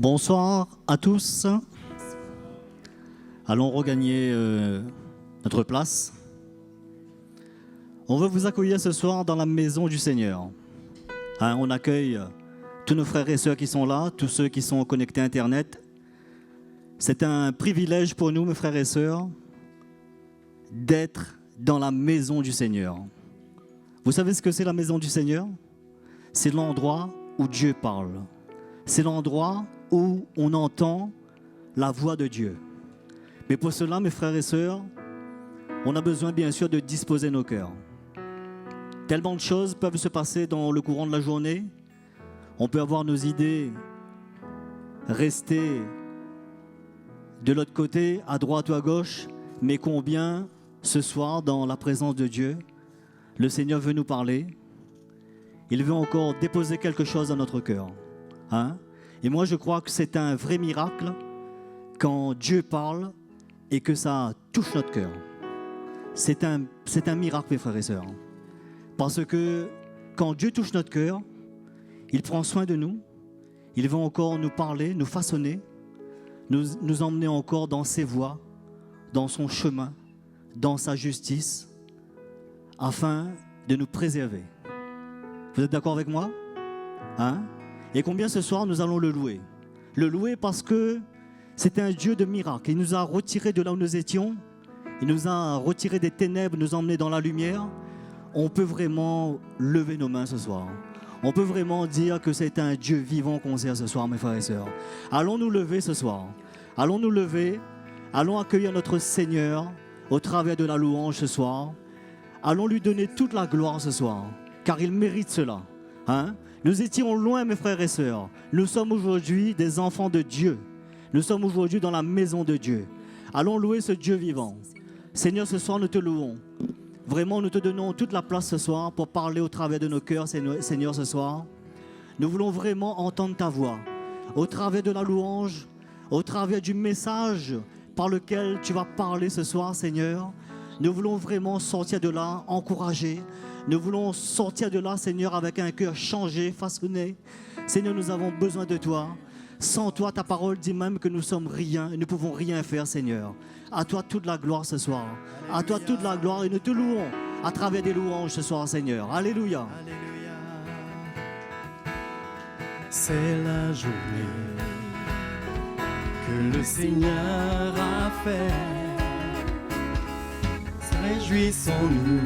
Bonsoir à tous. Allons regagner notre place. On veut vous accueillir ce soir dans la maison du Seigneur. On accueille tous nos frères et sœurs qui sont là, tous ceux qui sont connectés à Internet. C'est un privilège pour nous, mes frères et sœurs, d'être dans la maison du Seigneur. Vous savez ce que c'est la maison du Seigneur? C'est l'endroit où Dieu parle. C'est l'endroit où on entend la voix de Dieu. Mais pour cela, mes frères et sœurs, on a besoin bien sûr de disposer nos cœurs. Tellement de choses peuvent se passer dans le courant de la journée. On peut avoir nos idées rester de l'autre côté, à droite ou à gauche, mais combien ce soir, dans la présence de Dieu, le Seigneur veut nous parler. Il veut encore déposer quelque chose dans notre cœur. Et moi, je crois que c'est un vrai miracle quand Dieu parle et que ça touche notre cœur. C'est un miracle, mes frères et sœurs. Parce que quand Dieu touche notre cœur, il prend soin de nous. Il va encore nous parler, nous façonner, nous emmener encore dans ses voies, dans son chemin, dans sa justice, afin de nous préserver. Vous êtes d'accord avec moi? Et combien ce soir nous allons le louer? Le louer parce que c'est un Dieu de miracles. Il nous a retirés de là où nous étions. Il nous a retirés des ténèbres, nous a emmenés dans la lumière. On peut vraiment lever nos mains ce soir. On peut vraiment dire que c'est un Dieu vivant qu'on sert ce soir, mes frères et sœurs. Allons nous lever ce soir. Allons nous lever. Allons accueillir notre Seigneur au travers de la louange ce soir. Allons lui donner toute la gloire ce soir, car il mérite cela. Nous étions loin, mes frères et sœurs. Nous sommes aujourd'hui des enfants de Dieu. Nous sommes aujourd'hui dans la maison de Dieu. Allons louer ce Dieu vivant. Seigneur, ce soir, nous te louons. Vraiment, nous te donnons toute la place ce soir pour parler au travers de nos cœurs, Seigneur, ce soir. Nous voulons vraiment entendre ta voix, au travers de la louange, au travers du message par lequel tu vas parler ce soir, Seigneur. Nous voulons vraiment sortir de là encouragés. Nous voulons sortir de là, Seigneur, avec un cœur changé, façonné. Seigneur, nous avons besoin de toi. Sans toi, ta parole dit même que nous sommes rien, nous ne pouvons rien faire, Seigneur. À toi toute la gloire ce soir. Alléluia. À toi toute la gloire et nous te louons à travers des louanges ce soir, Seigneur. Alléluia. Alléluia. C'est la journée que le Seigneur a fait. Réjouissons-nous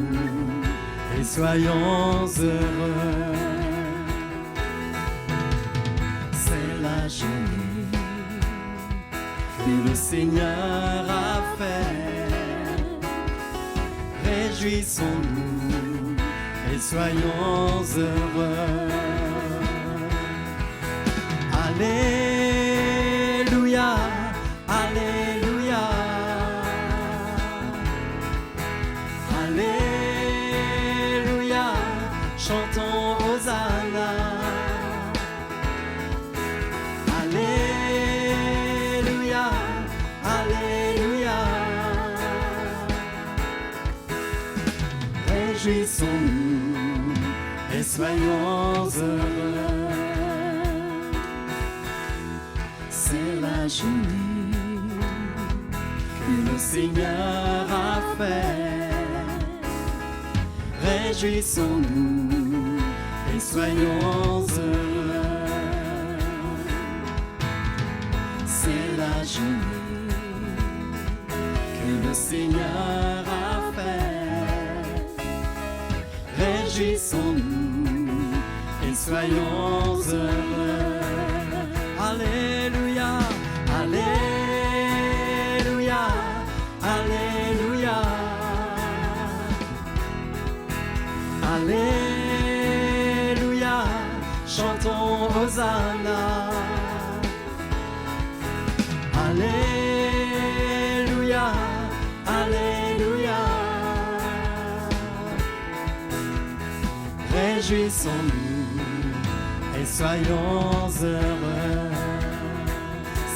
et soyons heureux. C'est la journée que le Seigneur a fait. Réjouissons-nous et soyons heureux. Alléluia, alléluia. Alléluia, chantons Hosanna. Alléluia, alléluia. Réjouissons-nous et soyons heureux. C'est la journée que le Seigneur a fait. Réjouissons-nous et soyons heureux. C'est la journée que le Seigneur a fait. Réjouissons-nous et soyons heureux. Alléluia, alléluia, alléluia. Alléluia, chantons Hosanna. Alléluia, alléluia. Réjouissons-nous et soyons heureux.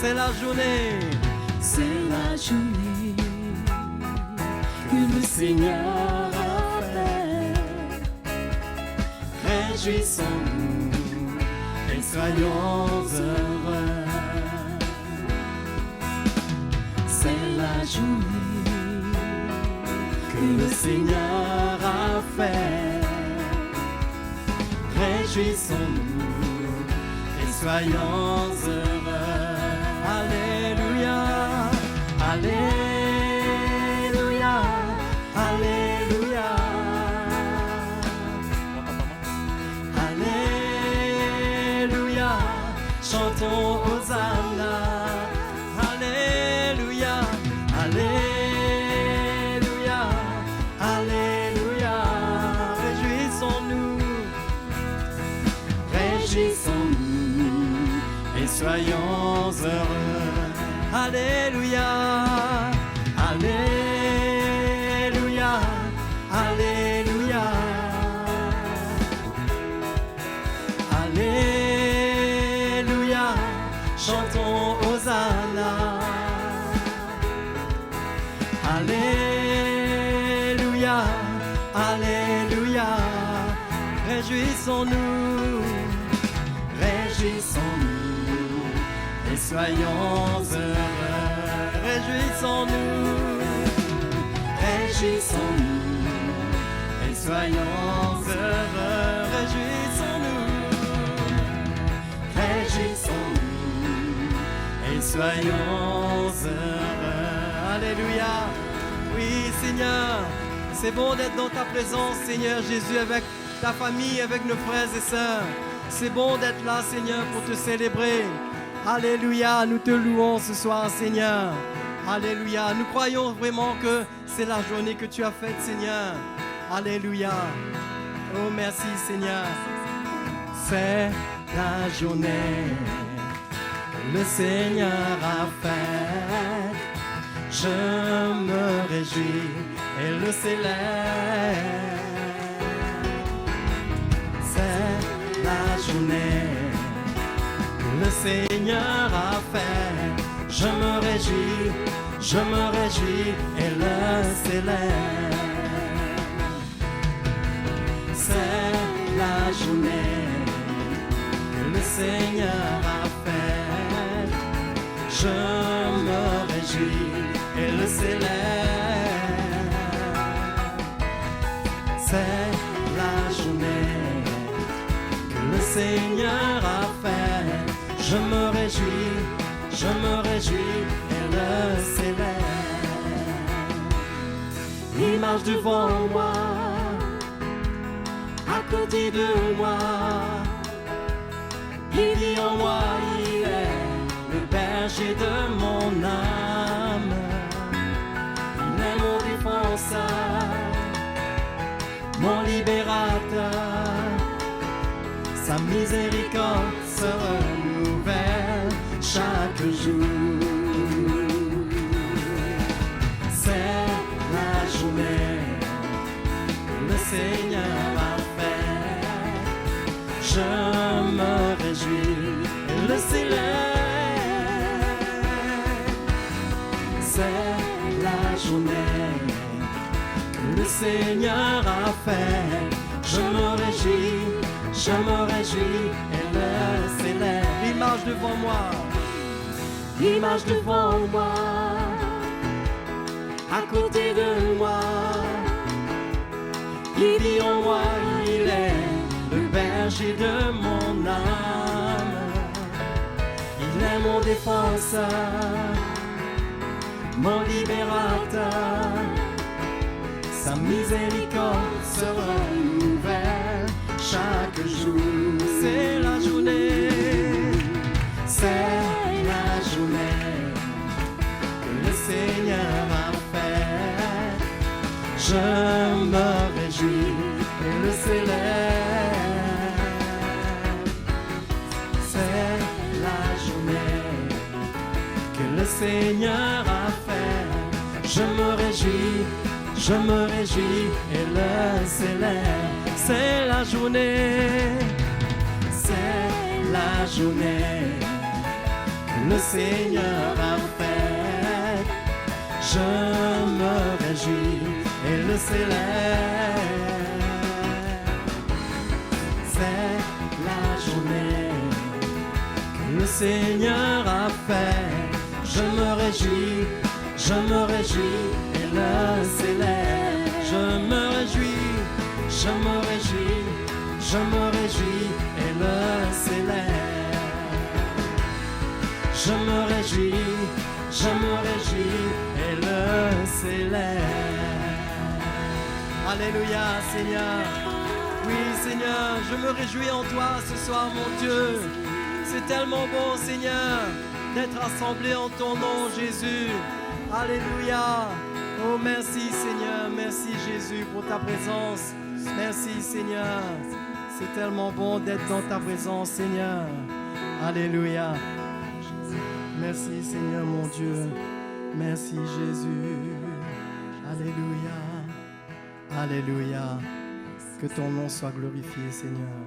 C'est la journée que le Seigneur a fait. Réjouissons-nous et soyons heureux. journée que le Seigneur a fait. Réjouissons-nous et soyons heureux. Alléluia, Alléluia, Alléluia, Alléluia, chantons Hosanna. Alléluia, Alléluia, Alléluia, réjouissons-nous, réjouissons-nous et soyons heureux. Alléluia, Alléluia, Alléluia, Alléluia, chantons Hosanna. Alléluia, Alléluia, réjouissons-nous, réjouissons-nous et soyons heureux. Réjouissons-nous, réjouissons-nous et soyons heureux. Réjouissons-nous, réjouissons-nous et soyons heureux. Alléluia. Oui, Seigneur, c'est bon d'être dans ta présence, Seigneur Jésus, avec ta famille, avec nos frères et sœurs. C'est bon d'être là, Seigneur, pour te célébrer. Alléluia, nous te louons ce soir, Seigneur. Alléluia, nous croyons vraiment que c'est la journée que tu as faite, Seigneur. Alléluia. Oh, merci, Seigneur. C'est la journée que le Seigneur a faite. Je me réjouis et le célèbre. C'est la journée que le Seigneur a fait. Je me réjouis et le célèbre. C'est la journée que le Seigneur a fait. Je me réjouis et le célèbre. C'est la journée que le Seigneur a fait. Je me réjouis et le célèbre. Il marche devant moi, à côté de moi. Il dit en moi, il est le berger de mon âme. Il est mon défenseur, mon libérateur. Sa miséricorde se renouvelle chaque jour. C'est la journée que le Seigneur a fait. Je me réjouis et le célèbre. C'est la journée que le Seigneur a fait. Je me réjouis et le célèbre. Il marche devant moi, il marche devant moi, à côté de moi. Il dit en moi, il est le berger de mon âme. Il est mon défenseur, mon libérateur. Sa miséricorde se renouvelle chaque jour. C'est la journée, c'est la journée que le Seigneur a fait. Je me réjouis et le célèbre. C'est la journée que le Seigneur a fait. Je me réjouis et le célèbre. C'est la journée que le Seigneur a fait. Je me réjouis et le célèbre. C'est la journée que le Seigneur a fait. Je me réjouis Je me réjouis et le célèbre. Je me réjouis, je me réjouis, je me réjouis et le célèbre. Je me réjouis, je me réjouis et le célèbre. Alléluia, Seigneur. Oui, Seigneur, je me réjouis en toi ce soir, mon Dieu. C'est tellement bon, Seigneur, d'être assemblés en ton nom, Jésus. Alléluia. Oh, merci, Seigneur. Merci, Jésus, pour ta présence. Merci, Seigneur. C'est tellement bon d'être dans ta présence, Seigneur. Alléluia. Merci, Seigneur, mon Dieu. Merci, Jésus. Alléluia. Alléluia. Que ton nom soit glorifié, Seigneur.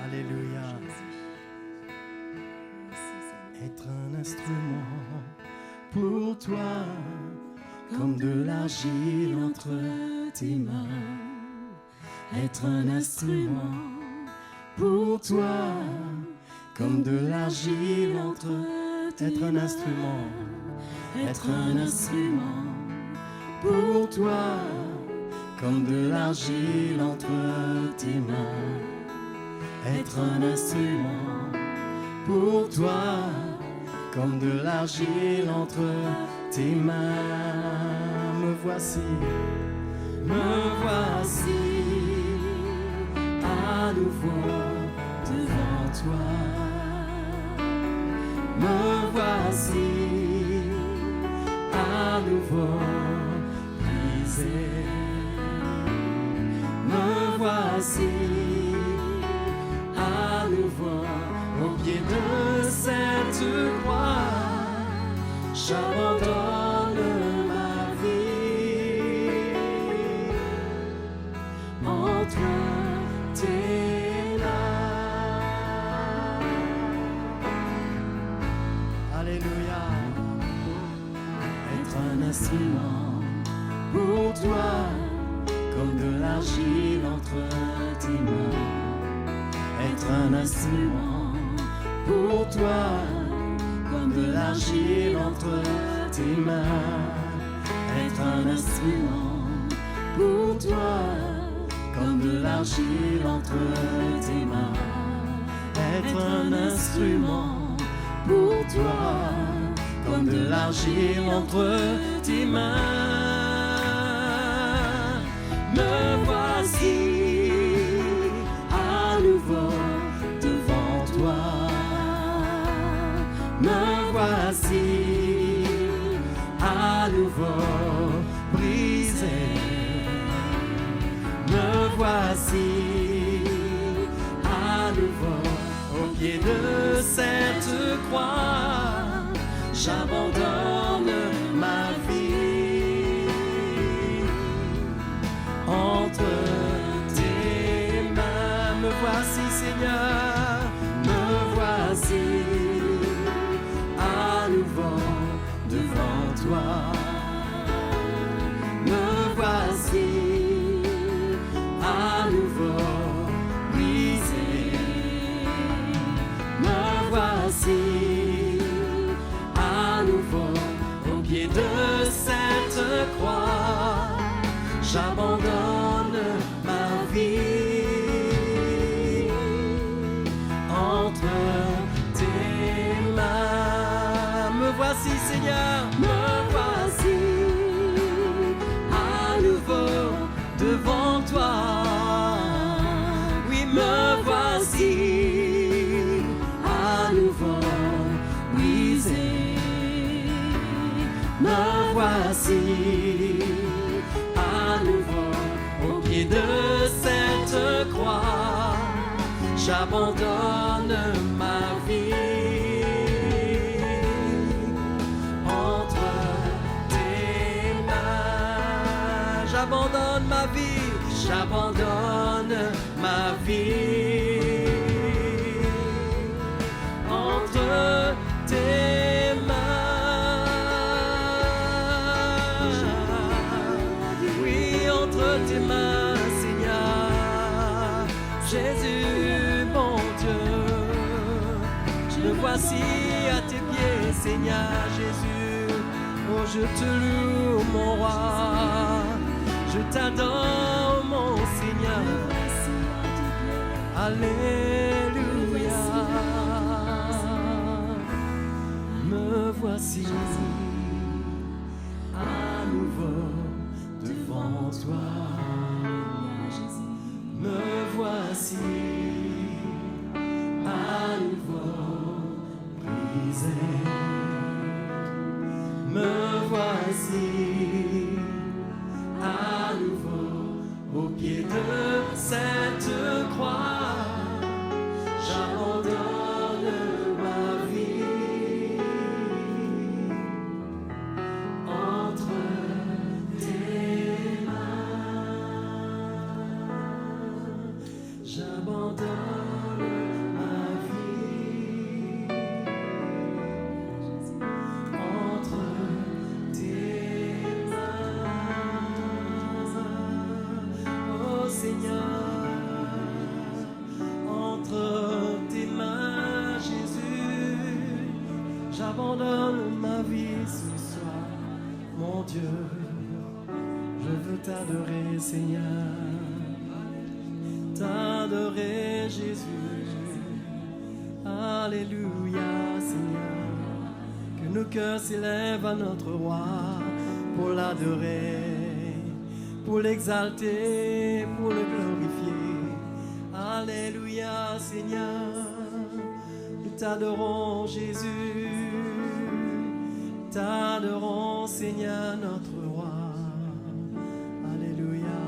Alléluia. Être un instrument pour toi, comme de l'argile entre tes mains. Être un instrument pour toi, comme de l'argile entre tes mains. Être un instrument. Être un instrument pour toi, comme de l'argile entre tes mains. Être un instrument pour toi, comme de l'argile entre tes mains. Me voici à nouveau devant toi. Me voici à nouveau brisé. Me voici à nouveau au pied de cette croix. J'abandonne ma vie entre tes mains. Alléluia. Être un instrument pour toi, comme de l'argile entre tes mains. Être un instrument pour toi, comme de l'argile entre tes mains. Être un instrument pour toi, comme de l'argile entre tes mains. Être un instrument pour toi, comme de l'argile entre tes mains. Me voici à nouveau devant toi. Me voici à nouveau brisé. Me voici à nouveau au pied de cette croix. J'abandonne ma vie entre tes mains. Me voici, Seigneur, me voici à nouveau devant toi. Me voici à nouveau brisé. Me voici à nouveau au pied de cette croix. J'abandonne ma vie entre tes mains. Me voici, Seigneur, me voici à nouveau devant toi. Oui, me voici à nouveau brisé. Me voici à nouveau au pied de cette croix. J'abandonne ma vie entre tes mains. J'abandonne ma vie, j'abandonne ma vie entre tes mains. Oui, entre tes mains, Seigneur Jésus, mon Dieu. Je me voici à tes pieds, Seigneur Jésus. Oh, je te loue, mon roi. Je t'adore, mon Seigneur. Alléluia. Me voici à nouveau devant toi. Me voici à nouveau brisé. Me voici à nouveau au pied de cette croix. J'abandonne ma vie entre tes mains. J'abandonne ma vie entre tes mains. Oh Seigneur, entre tes mains, Jésus, j'abandonne ma vie ce soir. Mon Dieu, je veux t'adorer, Seigneur. T'adorer, Jésus. Alléluia, Seigneur. Que nos cœurs s'élèvent à notre roi pour l'adorer, pour l'exalter, pour le glorifier. Alléluia, Seigneur. Nous t'adorons, Jésus. T'adorons, Seigneur, notre roi. Alléluia.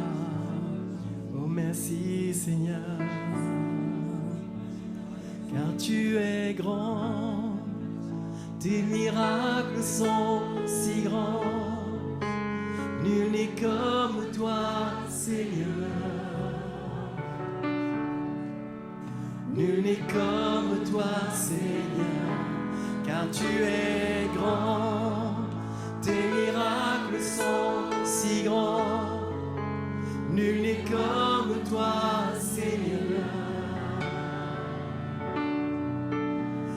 Oh, merci, Seigneur. Car tu es grand. Tes miracles sont si grands. Nul n'est comme toi, Seigneur. Nul n'est comme toi, Seigneur, car tu es grand. Tes miracles sont si grands. Nul n'est comme toi, Seigneur.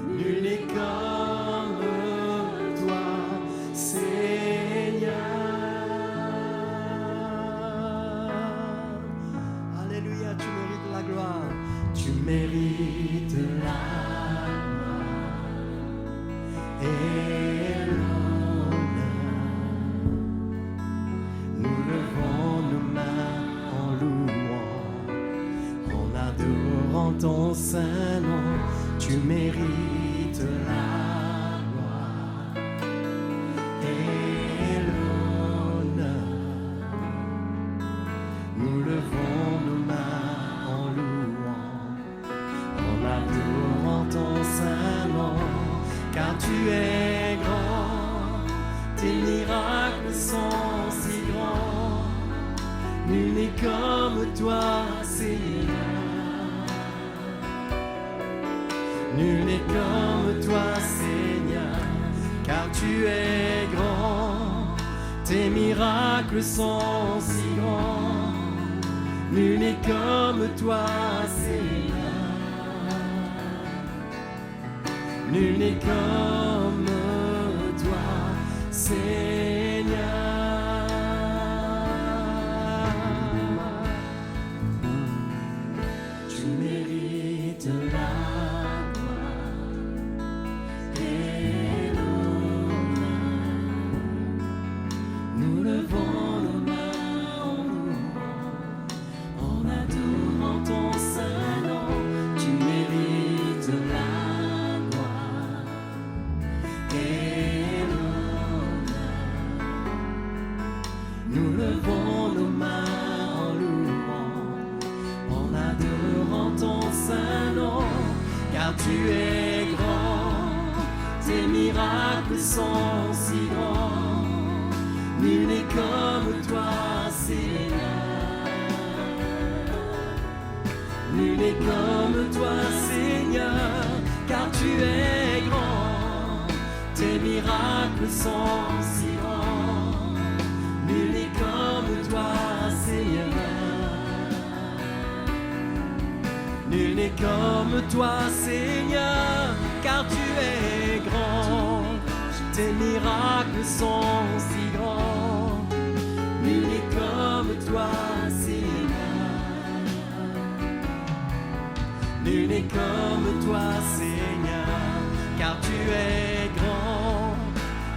Nul n'est comme toi, Seigneur. Alléluia, tu mérites la gloire. Tu mérites la gloire et l'honneur. Nous levons nos mains en louant, en adorant ton saint nom. Tu mérites la gloire et l'honneur. Nous levons nos mains en louant, en adorant ton saint nom, car tu es grand, tes miracles sont si grands. Nul n'est comme toi, Seigneur. Nul n'est comme toi, Seigneur, car tu es grand, tes miracles sont si grands. Nul n'est comme toi, Seigneur. Nul n'est comme toi, Seigneur. Tu mérites la gloire et l'honneur. Nous levons nos mains en louant, en adorant ton saint nom. Tu mérites la et l'honneur. Nous levons nos mains en louant, en adorant ton saint nom, car tu es grand, tes miracles sont si grands. Nul n'est comme toi, Seigneur. Nul n'est comme toi, Seigneur, car tu es grand. Tes miracles sont si grands. Nul n'est comme toi, Seigneur. Nul n'est comme toi, Seigneur, car tu es grand. Tes miracles sont toi, Seigneur. Nul n'est comme toi, Seigneur, car tu es grand.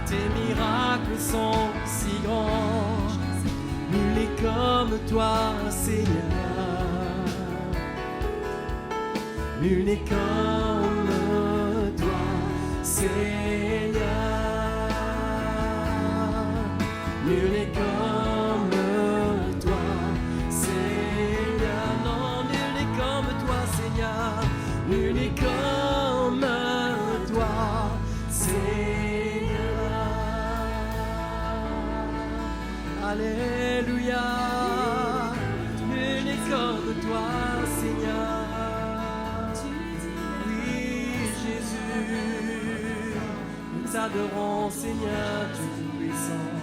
Tes miracles sont si grands. Nul n'est comme toi, Seigneur. Nul n'est comme toi, Seigneur. Nul n'est comme toi, Seigneur. Non, nul n'est comme toi, Seigneur. Nul n'est comme toi, Seigneur. Alléluia. Nul n'est comme toi, Seigneur. Oui, Jésus, nous t'adorons, Seigneur, Dieu tout-puissant.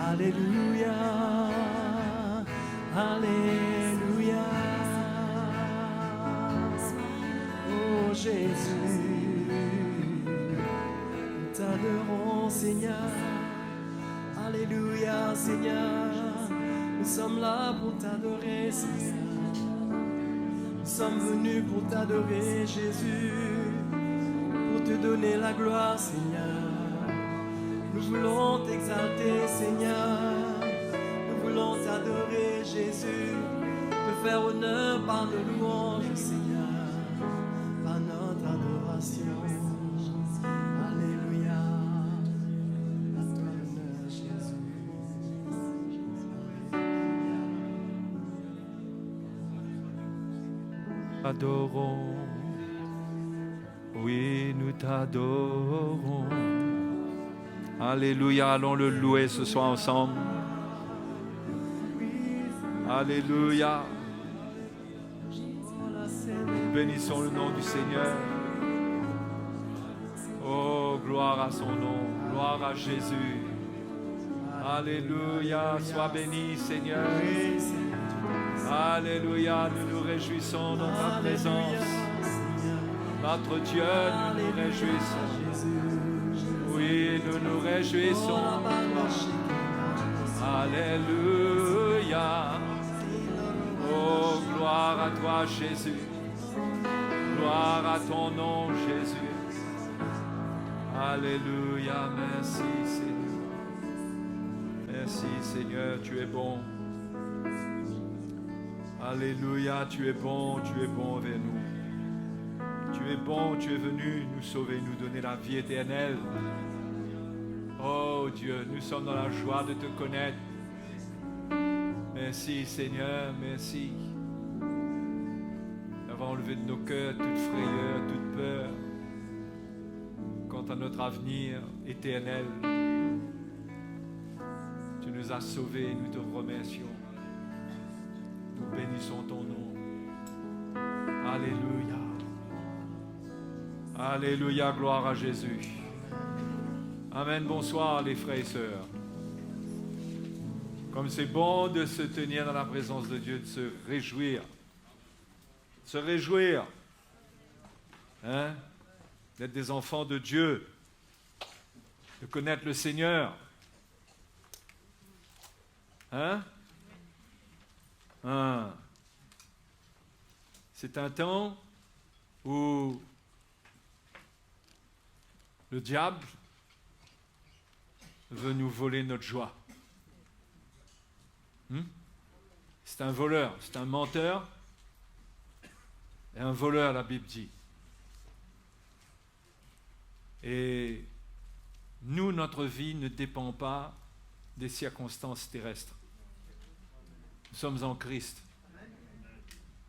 Alléluia, Alléluia. Oh Jésus, nous t'adorons, Seigneur. Alléluia, Seigneur. Nous sommes là pour t'adorer, Seigneur. Nous sommes venus pour t'adorer, Jésus, pour te donner la gloire, Seigneur. Nous voulons t'exalter, Seigneur. Nous voulons t'adorer, Jésus. Te faire honneur par nos louanges, Seigneur, par notre adoration. Alléluia. À toi l'honneur, Jésus. Adorons. Oui, nous t'adorons. Alléluia, allons le louer ce soir ensemble. Alléluia. Bénissons le nom du Seigneur. Oh, gloire à son nom, gloire à Jésus. Alléluia, sois béni, Seigneur. Alléluia, nous nous réjouissons dans ta présence. Notre Dieu, nous nous réjouissons. Oui, nous nous réjouissons. Alléluia. Oh, gloire à toi, Jésus. Gloire à ton nom, Jésus. Alléluia. Merci, Seigneur. Merci, Seigneur. Tu es bon. Alléluia. Tu es bon vers nous. Tu es bon, tu es venu nous sauver, nous donner la vie éternelle. Oh Dieu, nous sommes dans la joie de te connaître. Merci Seigneur, merci d'avoir enlevé de nos cœurs toute frayeur, toute peur quant à notre avenir éternel. Tu nous as sauvés, nous te remercions. Nous bénissons ton nom. Alléluia. Alléluia, gloire à Jésus. Amen, bonsoir les frères et sœurs. Comme c'est bon de se tenir dans la présence de Dieu, de se réjouir. Se réjouir. Hein? D'être des enfants de Dieu. De connaître le Seigneur. Hein? C'est un temps où le diable veut nous voler notre joie. C'est un voleur, c'est un menteur et un voleur, la Bible dit. Et nous, notre vie ne dépend pas des circonstances terrestres. Nous sommes en Christ.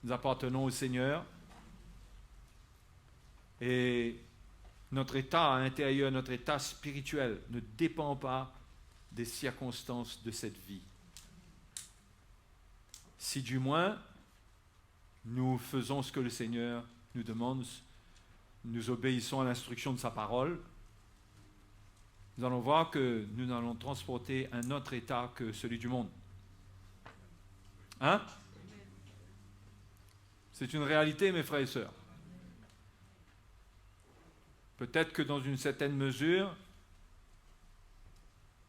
Nous appartenons au Seigneur. Et notre état intérieur, notre état spirituel ne dépend pas des circonstances de cette vie. Si du moins, nous faisons ce que le Seigneur nous demande, nous obéissons à l'instruction de sa parole, nous allons voir que nous allons transporter un autre état que celui du monde. Hein? C'est une réalité, mes frères et sœurs. Peut-être que dans une certaine mesure,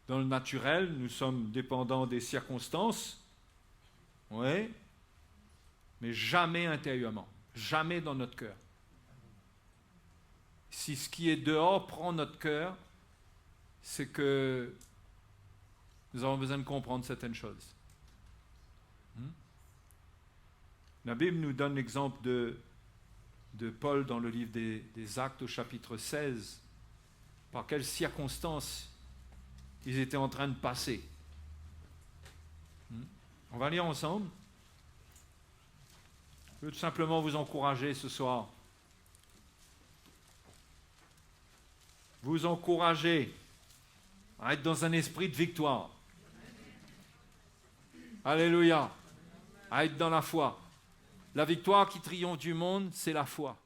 Dans le naturel, nous sommes dépendants des circonstances, oui, mais jamais intérieurement, jamais dans notre cœur. Si ce qui est dehors prend notre cœur, c'est que nous avons besoin de comprendre certaines choses. La Bible nous donne l'exemple de Paul dans le livre des Actes au chapitre 16. Par quelles circonstances ils étaient en train de passer. On va lire ensemble. Je veux tout simplement vous encourager ce soir. Vous encourager à être dans un esprit de victoire. Alléluia. À être dans la foi. La victoire qui triomphe du monde, c'est la foi.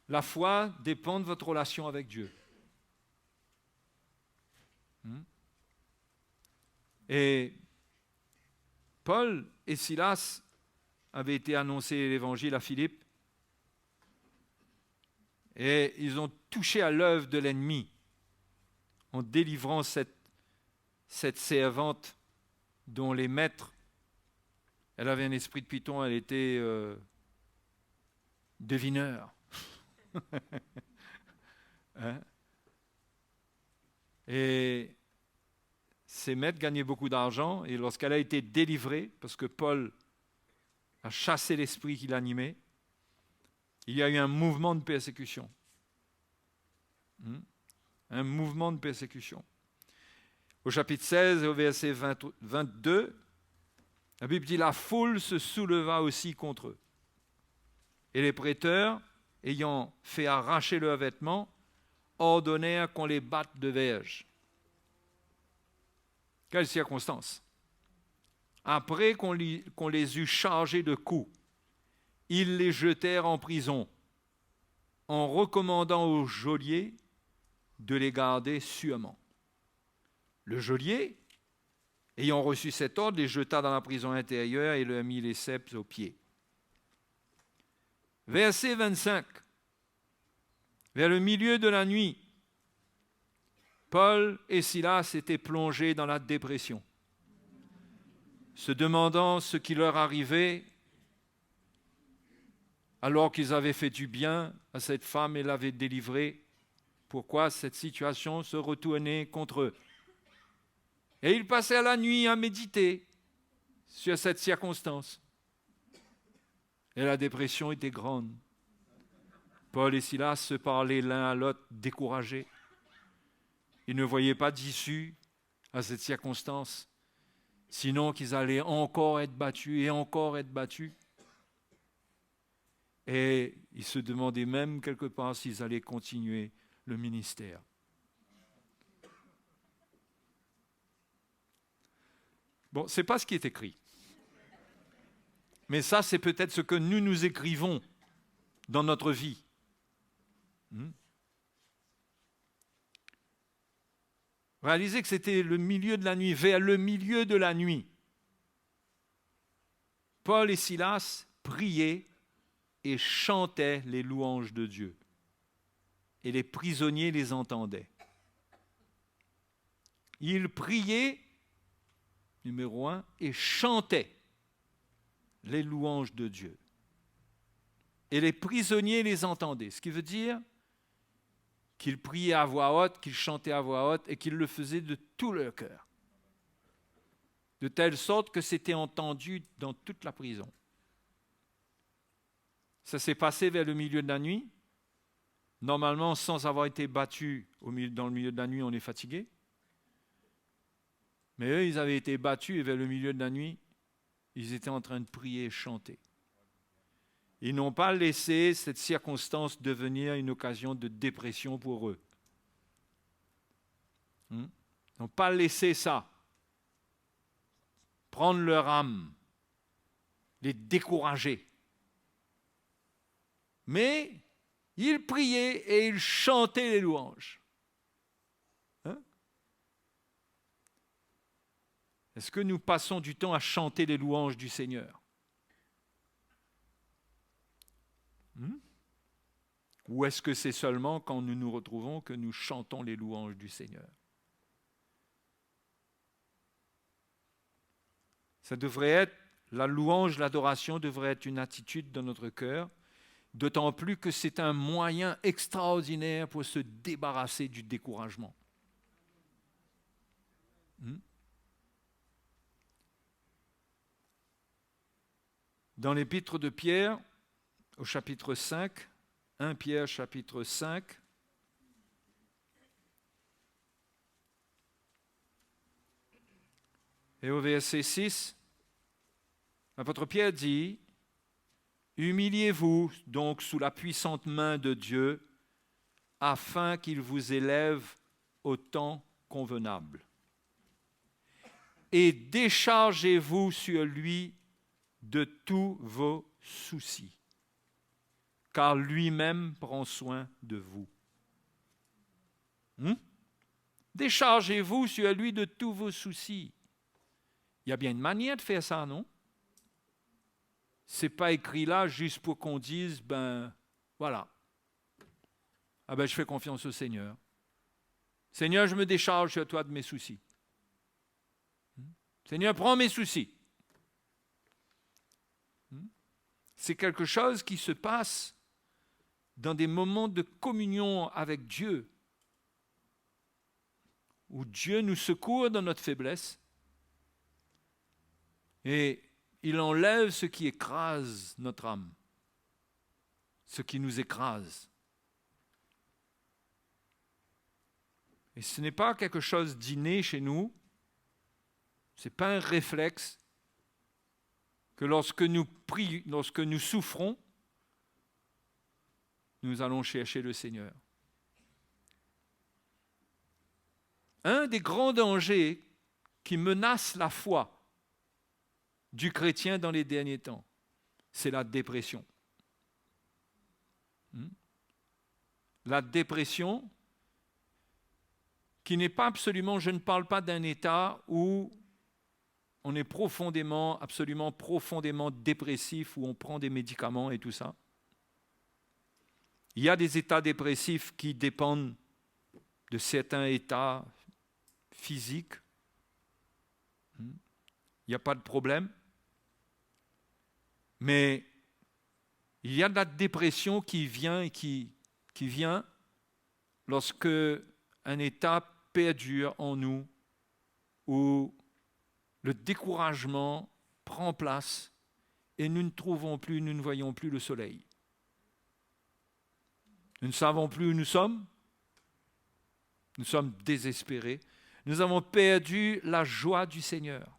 La foi dépend de votre relation avec Dieu. Et Paul et Silas avaient été annoncer l'évangile à Philippe et ils ont touché à l'œuvre de l'ennemi en délivrant cette servante dont les maîtres, elle avait un esprit de python, elle était devineur. Hein? Et ses maîtres gagnaient beaucoup d'argent, et lorsqu'elle a été délivrée, parce que Paul a chassé l'esprit qui l'animait, il y a eu un mouvement de persécution. Un mouvement de persécution. Au chapitre 16, au verset 22, la Bible dit « La foule se souleva aussi contre eux. Et les prêteurs, ayant fait arracher leurs vêtements, ordonnèrent qu'on les batte de verge. » Quelle circonstance! Après qu'on les eut chargés de coups, ils les jetèrent en prison, en recommandant au geôlier de les garder sûrement. Le geôlier, ayant reçu cet ordre, les jeta dans la prison intérieure et leur mit les ceps aux pieds. Verset 25. Vers le milieu de la nuit, Paul et Silas étaient plongés dans la dépression, se demandant ce qui leur arrivait alors qu'ils avaient fait du bien à cette femme et l'avaient délivrée. Pourquoi cette situation se retournait contre eux? Et ils passaient la nuit à méditer sur cette circonstance. Et la dépression était grande. Paul et Silas se parlaient l'un à l'autre découragés. Ils ne voyaient pas d'issue à cette circonstance, sinon qu'ils allaient encore être battus et encore être battus. Et ils se demandaient même quelque part s'ils allaient continuer le ministère. Bon, ce n'est pas ce qui est écrit. Mais ça, c'est peut-être ce que nous écrivons dans notre vie. Réalisez que c'était le milieu de la nuit, vers le milieu de la nuit. Paul et Silas priaient et chantaient les louanges de Dieu. Et les prisonniers les entendaient. Ils priaient, numéro 1, et chantaient les louanges de Dieu. Et les prisonniers les entendaient. Ce qui veut dire qu'ils priaient à voix haute, qu'ils chantaient à voix haute et qu'ils le faisaient de tout leur cœur. De telle sorte que c'était entendu dans toute la prison. Ça s'est passé vers le milieu de la nuit. Normalement, sans avoir été battus dans le milieu de la nuit, on est fatigué. Mais eux, ils avaient été battus et vers le milieu de la nuit, ils étaient en train de prier et chanter. Ils n'ont pas laissé cette circonstance devenir une occasion de dépression pour eux. Ils n'ont pas laissé ça prendre leur âme, les décourager. Mais ils priaient et ils chantaient les louanges. Est-ce que nous passons du temps à chanter les louanges du Seigneur? Ou est-ce que c'est seulement quand nous nous retrouvons que nous chantons les louanges du Seigneur? Ça devrait être, la louange, l'adoration devrait être une attitude dans notre cœur, d'autant plus que c'est un moyen extraordinaire pour se débarrasser du découragement. Dans l'épître de Pierre, au chapitre 5, 1 Pierre chapitre 5, et au verset 6, l'apôtre Pierre dit, « Humiliez-vous donc sous la puissante main de Dieu, afin qu'il vous élève au temps convenable. Et déchargez-vous sur lui de tous vos soucis, car lui-même prend soin de vous. » Déchargez-vous sur lui de tous vos soucis. Il y a bien une manière de faire ça, non? C'est pas écrit là juste pour qu'on dise, ben voilà, ah ben je fais confiance au Seigneur. Seigneur, je me décharge sur toi de mes soucis. Seigneur, prends mes soucis. C'est quelque chose qui se passe dans des moments de communion avec Dieu, où Dieu nous secourt dans notre faiblesse et il enlève ce qui écrase notre âme, ce qui nous écrase. Et ce n'est pas quelque chose d'inné chez nous, ce n'est pas un réflexe que lorsque nous prions, lorsque nous souffrons, nous allons chercher le Seigneur. Un des grands dangers qui menace la foi du chrétien dans les derniers temps, c'est la dépression. La dépression qui n'est pas absolument, je ne parle pas d'un état où on est profondément, absolument profondément dépressif, où on prend des médicaments et tout ça. Il y a des états dépressifs qui dépendent de certains états physiques. Il n'y a pas de problème. Mais il y a de la dépression qui vient lorsque un état perdure en nous, où le découragement prend place et nous ne voyons plus le soleil. Nous ne savons plus où nous sommes. Nous sommes désespérés. Nous avons perdu la joie du Seigneur.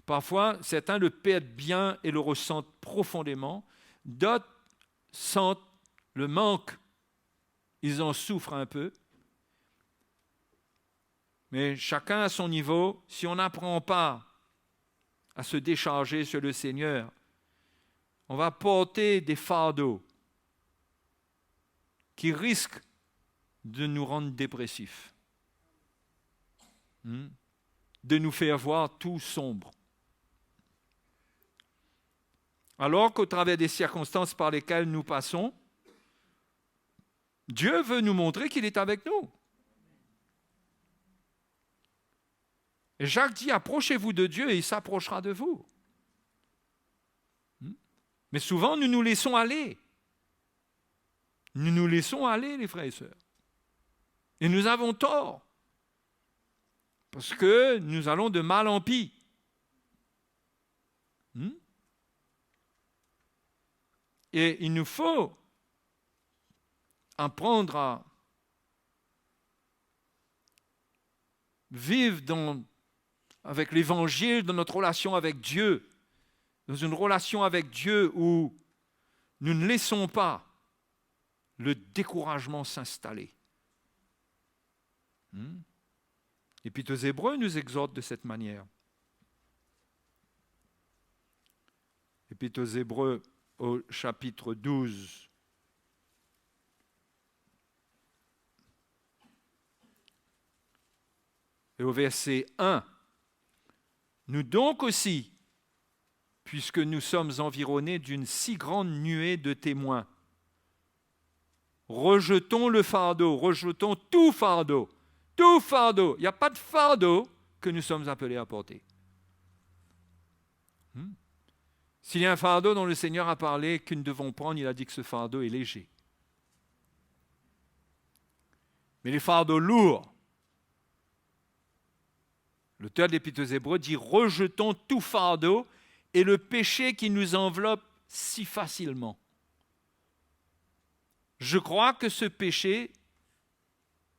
Parfois, certains le perdent bien et le ressentent profondément. D'autres sentent le manque. Ils en souffrent un peu. Mais chacun à son niveau, si on n'apprend pas à se décharger sur le Seigneur, on va porter des fardeaux qui risquent de nous rendre dépressifs, de nous faire voir tout sombre. Alors qu'au travers des circonstances par lesquelles nous passons, Dieu veut nous montrer qu'il est avec nous. Et Jacques dit, approchez-vous de Dieu et il s'approchera de vous. Mais souvent, nous nous laissons aller. Nous nous laissons aller, les frères et sœurs. Et nous avons tort. Parce que nous allons de mal en pis. Et il nous faut apprendre à vivre avec l'Évangile dans notre relation avec Dieu, dans une relation avec Dieu où nous ne laissons pas le découragement s'installer. L'Épître aux Hébreux nous exhorte de cette manière. L'Épître aux Hébreux au chapitre 12. Et au verset 1, nous donc aussi, puisque nous sommes environnés d'une si grande nuée de témoins. Rejetons le fardeau, rejetons tout fardeau. Tout fardeau. Il n'y a pas de fardeau que nous sommes appelés à porter. S'il y a un fardeau dont le Seigneur a parlé que nous devons prendre, il a dit que ce fardeau est léger. Mais les fardeaux lourds, l'auteur de l'Épître aux Hébreux dit « Rejetons tout fardeau et le péché qui nous enveloppe si facilement. » Je crois que ce péché,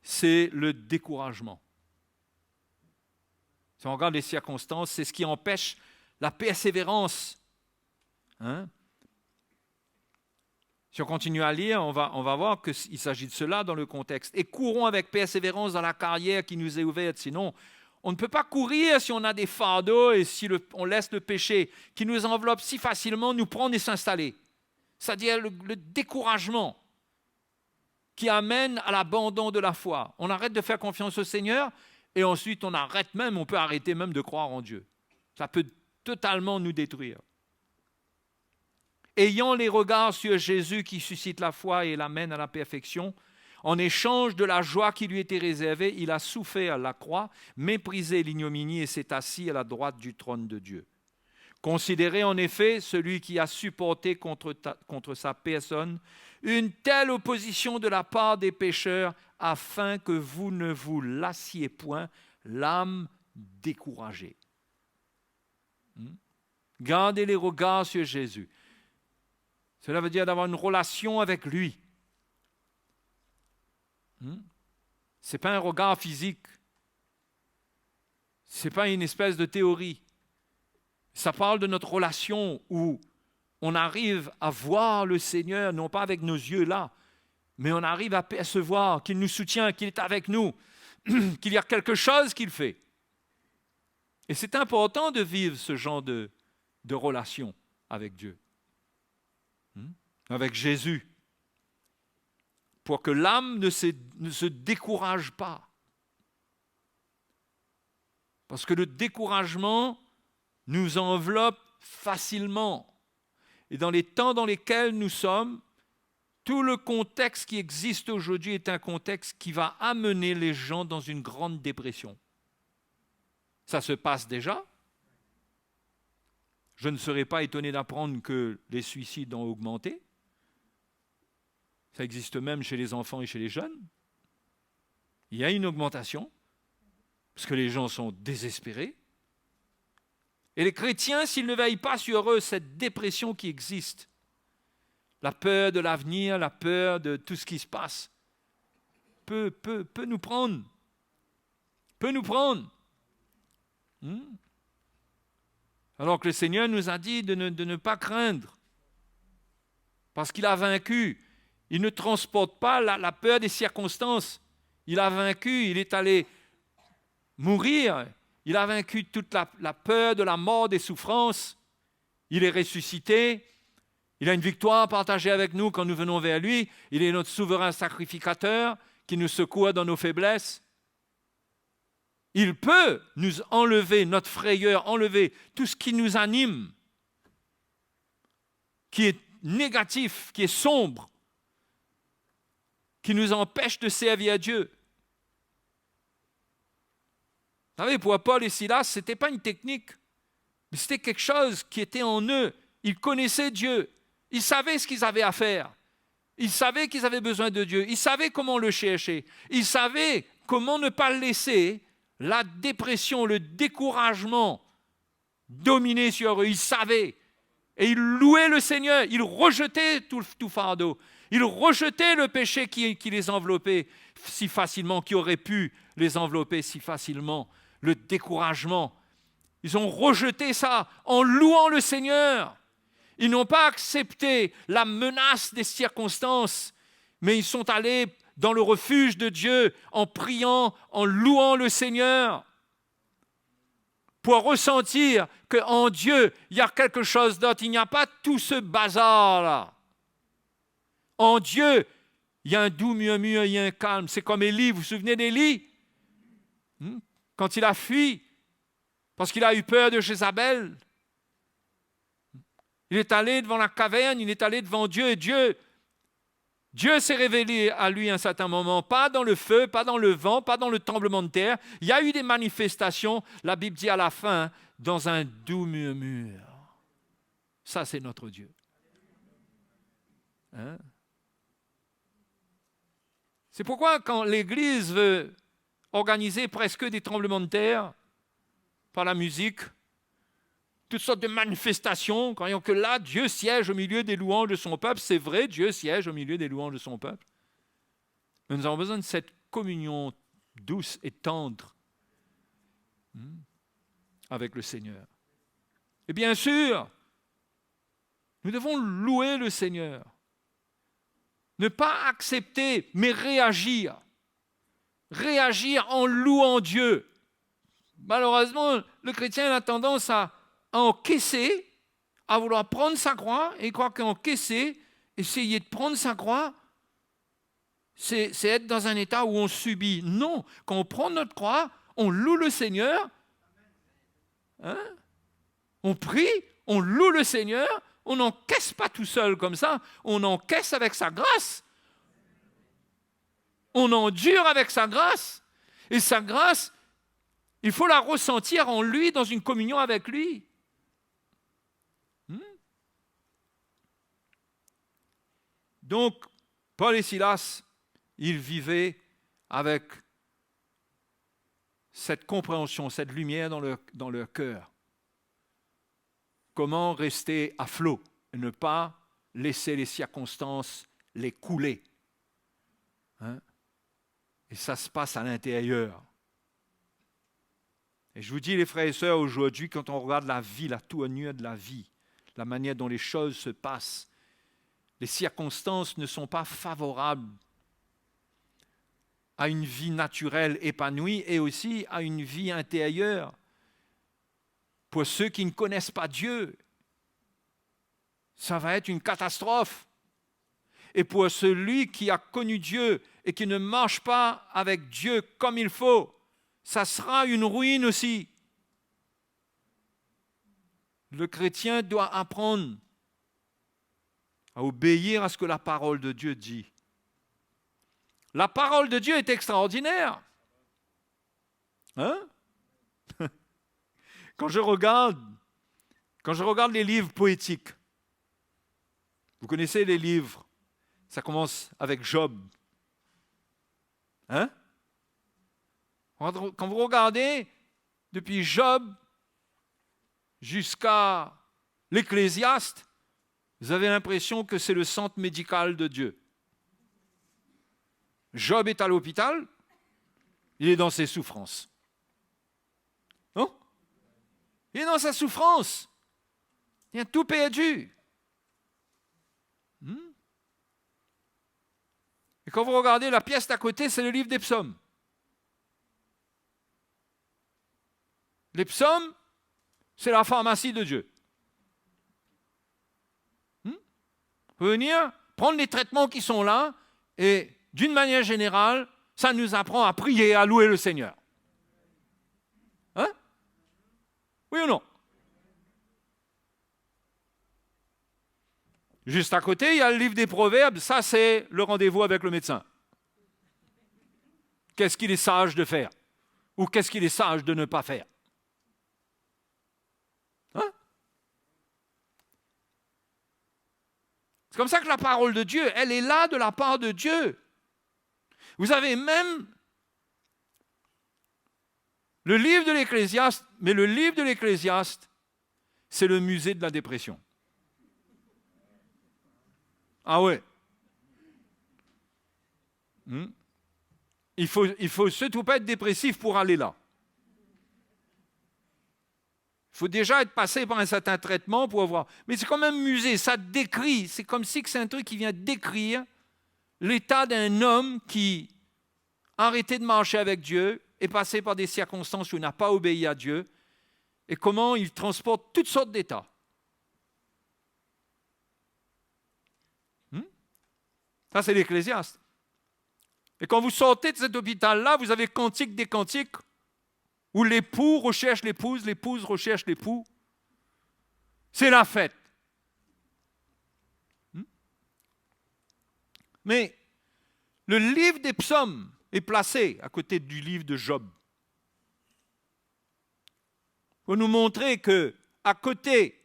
c'est le découragement. Si on regarde les circonstances, c'est ce qui empêche la persévérance. Si on continue à lire, on va voir qu'il s'agit de cela dans le contexte. « Et courons avec persévérance dans la carrière qui nous est ouverte, sinon on ne peut pas courir si on a des fardeaux et si on laisse le péché qui nous enveloppe si facilement nous prendre et s'installer. » C'est-à-dire le découragement qui amène à l'abandon de la foi. On arrête de faire confiance au Seigneur et ensuite on peut arrêter même de croire en Dieu. Ça peut totalement nous détruire. Ayant les regards sur Jésus qui suscite la foi et l'amène à la perfection, en échange de la joie qui lui était réservée, il a souffert à la croix, méprisé l'ignominie et s'est assis à la droite du trône de Dieu. Considérez en effet celui qui a supporté contre sa personne une telle opposition de la part des pécheurs, afin que vous ne vous lassiez point, l'âme découragée. Gardez les regards sur Jésus. Cela veut dire d'avoir une relation avec lui. Ce n'est pas un regard physique. Ce n'est pas une espèce de théorie. Ça parle de notre relation où on arrive à voir le Seigneur, non pas avec nos yeux là, mais on arrive à percevoir qu'il nous soutient, qu'il est avec nous, qu'il y a quelque chose qu'il fait. Et c'est important de vivre ce genre de relation avec Dieu, avec Jésus, pour que l'âme ne se décourage pas. Parce que le découragement nous enveloppe facilement. Et dans les temps dans lesquels nous sommes, tout le contexte qui existe aujourd'hui est un contexte qui va amener les gens dans une grande dépression. Ça se passe déjà. Je ne serais pas étonné d'apprendre que les suicides ont augmenté. Ça existe même chez les enfants et chez les jeunes. Il y a une augmentation, parce que les gens sont désespérés. Et les chrétiens, s'ils ne veillent pas sur eux, cette dépression qui existe, la peur de l'avenir, la peur de tout ce qui se passe, peut nous prendre. Alors que le Seigneur nous a dit de ne pas craindre, parce qu'il a vaincu. Il ne transporte pas la peur des circonstances. Il a vaincu, il est allé mourir. Il a vaincu toute la peur de la mort, des souffrances. Il est ressuscité. Il a une victoire partagée avec nous quand nous venons vers lui. Il est notre souverain sacrificateur qui nous secourt dans nos faiblesses. Il peut nous enlever notre frayeur, enlever tout ce qui nous anime, qui est négatif, qui est sombre, qui nous empêche de servir à Dieu. Vous savez, pour Paul et Silas, ce n'était pas une technique, mais c'était quelque chose qui était en eux. Ils connaissaient Dieu. Ils savaient ce qu'ils avaient à faire. Ils savaient qu'ils avaient besoin de Dieu. Ils savaient comment le chercher. Ils savaient comment ne pas laisser la dépression, le découragement dominer sur eux. Ils savaient. Et ils louaient le Seigneur. Ils rejetaient tout fardeau. Ils rejetaient le péché qui les enveloppait si facilement, qui aurait pu les envelopper si facilement. Le découragement. Ils ont rejeté ça en louant le Seigneur. Ils n'ont pas accepté la menace des circonstances, mais ils sont allés dans le refuge de Dieu en priant, en louant le Seigneur, pour ressentir qu'en Dieu, il y a quelque chose d'autre. Il n'y a pas tout ce bazar-là. En Dieu, il y a un doux murmure, il y a un calme. C'est comme Élie, vous vous souvenez d'Élie? Quand il a fui, parce qu'il a eu peur de Jézabel, Il est allé devant la caverne, il est allé devant Dieu, et Dieu s'est révélé à lui à un certain moment, pas dans le feu, pas dans le vent, pas dans le tremblement de terre. Il y a eu des manifestations, la Bible dit à la fin, dans un doux murmure. Ça, c'est notre Dieu. Hein? C'est pourquoi quand l'Église veut organiser presque des tremblements de terre par la musique, toutes sortes de manifestations, croyant que là, Dieu siège au milieu des louanges de son peuple. C'est vrai, Dieu siège au milieu des louanges de son peuple. Mais nous avons besoin de cette communion douce et tendre avec le Seigneur. Et bien sûr, nous devons louer le Seigneur. Ne pas accepter, mais réagir. Réagir en louant Dieu. Malheureusement, le chrétien a tendance à encaisser, à vouloir prendre sa croix, et il croit qu'encaisser, essayer de prendre sa croix, c'est être dans un état où on subit. Non, quand on prend notre croix, on loue le Seigneur, hein? On prie, on loue le Seigneur, on n'encaisse pas tout seul comme ça, on encaisse avec sa grâce. On endure avec sa grâce. Et sa grâce, il faut la ressentir en lui, dans une communion avec lui. Donc, Paul et Silas, ils vivaient avec cette compréhension, cette lumière dans leur cœur. Comment rester à flot et ne pas laisser les circonstances les couler. Hein? Et ça se passe à l'intérieur. Et je vous dis, les frères et sœurs, aujourd'hui, quand on regarde la vie, la tournure de la vie, la manière dont les choses se passent, les circonstances ne sont pas favorables à une vie naturelle épanouie et aussi à une vie intérieure. Pour ceux qui ne connaissent pas Dieu, ça va être une catastrophe. Et pour celui qui a connu Dieu et qui ne marche pas avec Dieu comme il faut, ça sera une ruine aussi. Le chrétien doit apprendre à obéir à ce que la parole de Dieu dit. La parole de Dieu est extraordinaire. Hein? Quand je regarde les livres poétiques, vous connaissez les livres, ça commence avec Job. Hein? Quand vous regardez, depuis Job jusqu'à l'Ecclésiaste, vous avez l'impression que c'est le centre médical de Dieu. Job est à l'hôpital, il est dans ses souffrances. Non? Il est dans sa souffrance. Il a tout perdu. Et quand vous regardez la pièce d'à côté, c'est le livre des psaumes. Les psaumes, c'est la pharmacie de Dieu. Vous pouvez venir prendre les traitements qui sont là et d'une manière générale, ça nous apprend à prier et à louer le Seigneur. Hein? Oui ou non? Juste à côté, il y a le livre des Proverbes. Ça, c'est le rendez-vous avec le médecin. Qu'est-ce qu'il est sage de faire? Ou qu'est-ce qu'il est sage de ne pas faire? Hein? C'est comme ça que la parole de Dieu, elle est là de la part de Dieu. Vous avez même le livre de l'Ecclésiaste, mais le livre de l'Ecclésiaste, c'est le musée de la dépression. Ah ouais. Il faut surtout pas être dépressif pour aller là. Il faut déjà être passé par un certain traitement pour avoir. Mais c'est comme un musée, ça décrit. C'est comme si c'est un truc qui vient décrire l'état d'un homme qui a arrêté de marcher avec Dieu, est passé par des circonstances où il n'a pas obéi à Dieu, et comment il transporte toutes sortes d'états. Ça, c'est l'Ecclésiaste. Et quand vous sortez de cet hôpital-là, vous avez Cantique des Cantiques, où l'époux recherche l'épouse, l'épouse recherche l'époux. C'est la fête. Mais le livre des psaumes est placé à côté du livre de Job. Pour nous montrer que, à côté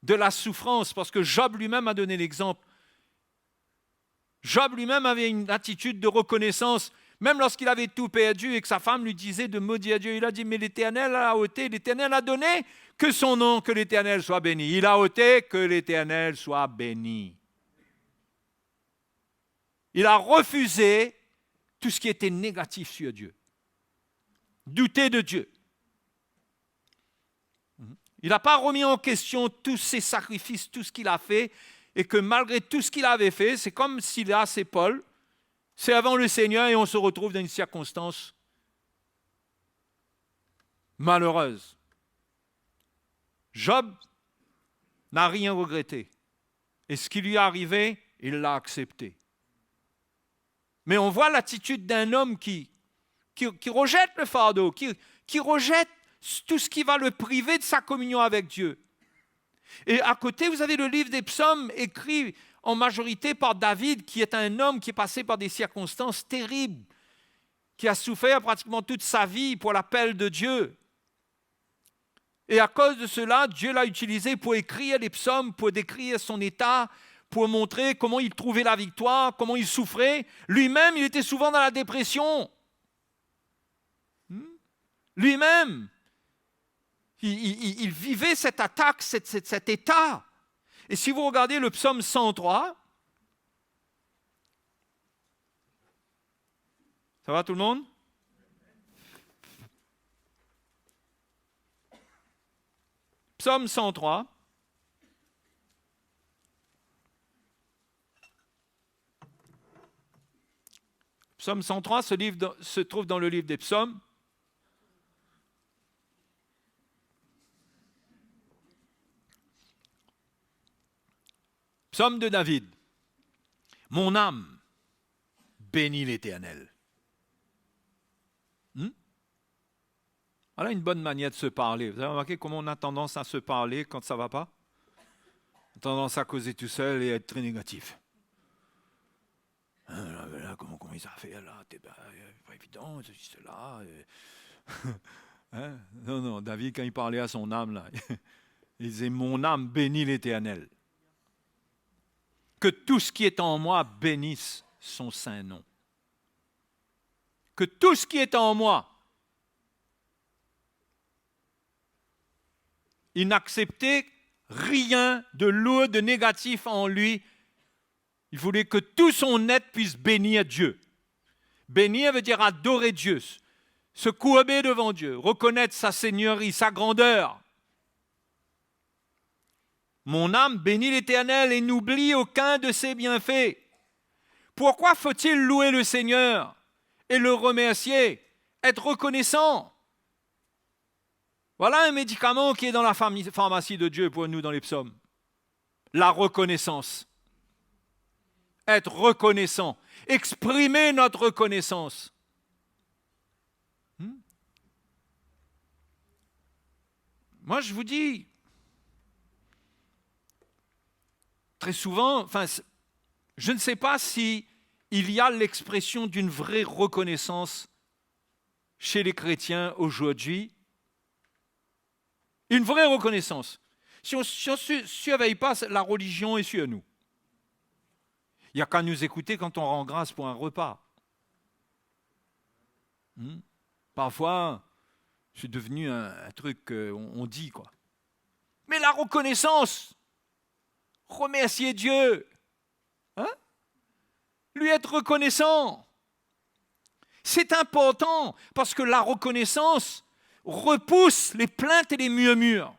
de la souffrance, parce que Job lui-même a donné l'exemple, Job lui-même avait une attitude de reconnaissance, même lorsqu'il avait tout perdu et que sa femme lui disait de maudire Dieu. Il a dit, mais l'Éternel a ôté, l'Éternel a donné, que son nom, que l'Éternel soit béni. Il a ôté, que l'Éternel soit béni. Il a refusé tout ce qui était négatif sur Dieu. Douter de Dieu. Il n'a pas remis en question tous ses sacrifices, tout ce qu'il a fait, et que malgré tout ce qu'il avait fait, c'est comme s'il a ses Paul, c'est avant le Seigneur et on se retrouve dans une circonstance malheureuse. Job n'a rien regretté. Et ce qui lui est arrivé, il l'a accepté. Mais on voit l'attitude d'un homme qui rejette le fardeau, qui rejette tout ce qui va le priver de sa communion avec Dieu. Et à côté, vous avez le livre des psaumes écrit en majorité par David, qui est un homme qui est passé par des circonstances terribles, qui a souffert pratiquement toute sa vie pour l'appel de Dieu. Et à cause de cela, Dieu l'a utilisé pour écrire les psaumes, pour décrire son état, pour montrer comment il trouvait la victoire, comment il souffrait. Lui-même, il était souvent dans la dépression. Lui-même, il vivait cette attaque, cet état. Et si vous regardez le psaume 103, ça va tout le monde? Psaume 103. Psaume 103, ce livre se trouve dans le livre des psaumes. Psaume de David. Mon âme bénit l'Éternel. Voilà une bonne manière de se parler. Vous avez remarqué comment on a tendance à se parler quand ça ne va pas? On a tendance à causer tout seul et à être très négatif. Là, comment il a fait là? C'est pas évident, ceci, cela. Non, David, quand il parlait à son âme, là, il disait, mon âme bénit l'Éternel. Que tout ce qui est en moi bénisse son saint nom. Que tout ce qui est en moi. Il n'acceptait rien de lourd, de négatif en lui. Il voulait que tout son être puisse bénir Dieu. Bénir veut dire adorer Dieu, se courber devant Dieu, reconnaître sa seigneurie, sa grandeur. Mon âme bénit l'Éternel et n'oublie aucun de ses bienfaits. Pourquoi faut-il louer le Seigneur et le remercier, être reconnaissant? Voilà un médicament qui est dans la pharmacie de Dieu pour nous dans les psaumes. La reconnaissance. Être reconnaissant. Exprimer notre reconnaissance. Moi, je vous dis, très souvent, je ne sais pas si il y a l'expression d'une vraie reconnaissance chez les chrétiens aujourd'hui. Une vraie reconnaissance. Si on ne surveille pas, la religion est sur nous. Il n'y a qu'à nous écouter quand on rend grâce pour un repas. Parfois, c'est devenu un truc qu'on dit, quoi. Mais la reconnaissance, remercier Dieu, lui être reconnaissant, c'est important parce que la reconnaissance repousse les plaintes et les murmures.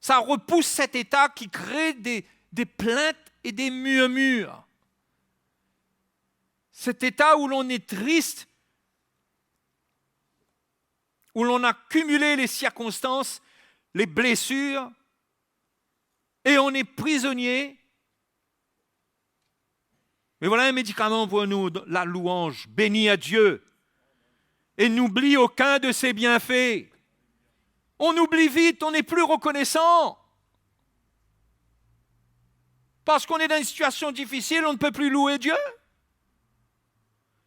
Ça repousse cet état qui crée des plaintes et des murmures. Cet état où l'on est triste, où l'on a cumulé les circonstances, les blessures, et on est prisonnier. Mais voilà un médicament pour nous, la louange, béni à Dieu. Et n'oublie aucun de ses bienfaits. On oublie vite, on n'est plus reconnaissant. Parce qu'on est dans une situation difficile, on ne peut plus louer Dieu.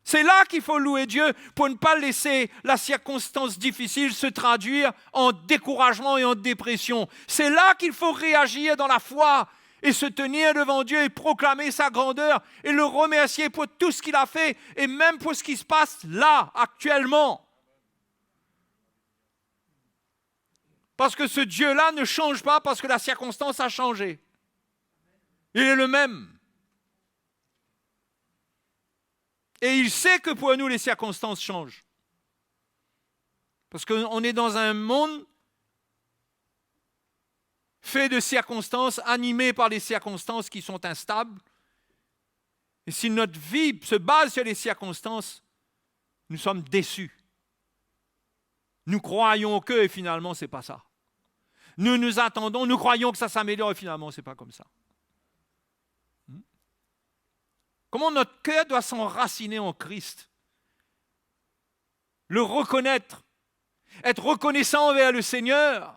C'est là qu'il faut louer Dieu pour ne pas laisser la circonstance difficile se traduire en découragement et en dépression. C'est là qu'il faut réagir dans la foi et se tenir devant Dieu et proclamer sa grandeur et le remercier pour tout ce qu'il a fait et même pour ce qui se passe là, actuellement. Parce que ce Dieu-là ne change pas parce que la circonstance a changé. Il est le même. Et il sait que pour nous, les circonstances changent. Parce qu'on est dans un monde fait de circonstances, animé par des circonstances qui sont instables. Et si notre vie se base sur les circonstances, nous sommes déçus. Nous croyons que, et finalement, ce n'est pas ça. Nous nous attendons, nous croyons que ça s'améliore, et finalement, ce n'est pas comme ça. Comment notre cœur doit s'enraciner en Christ. Le reconnaître. Être reconnaissant envers le Seigneur.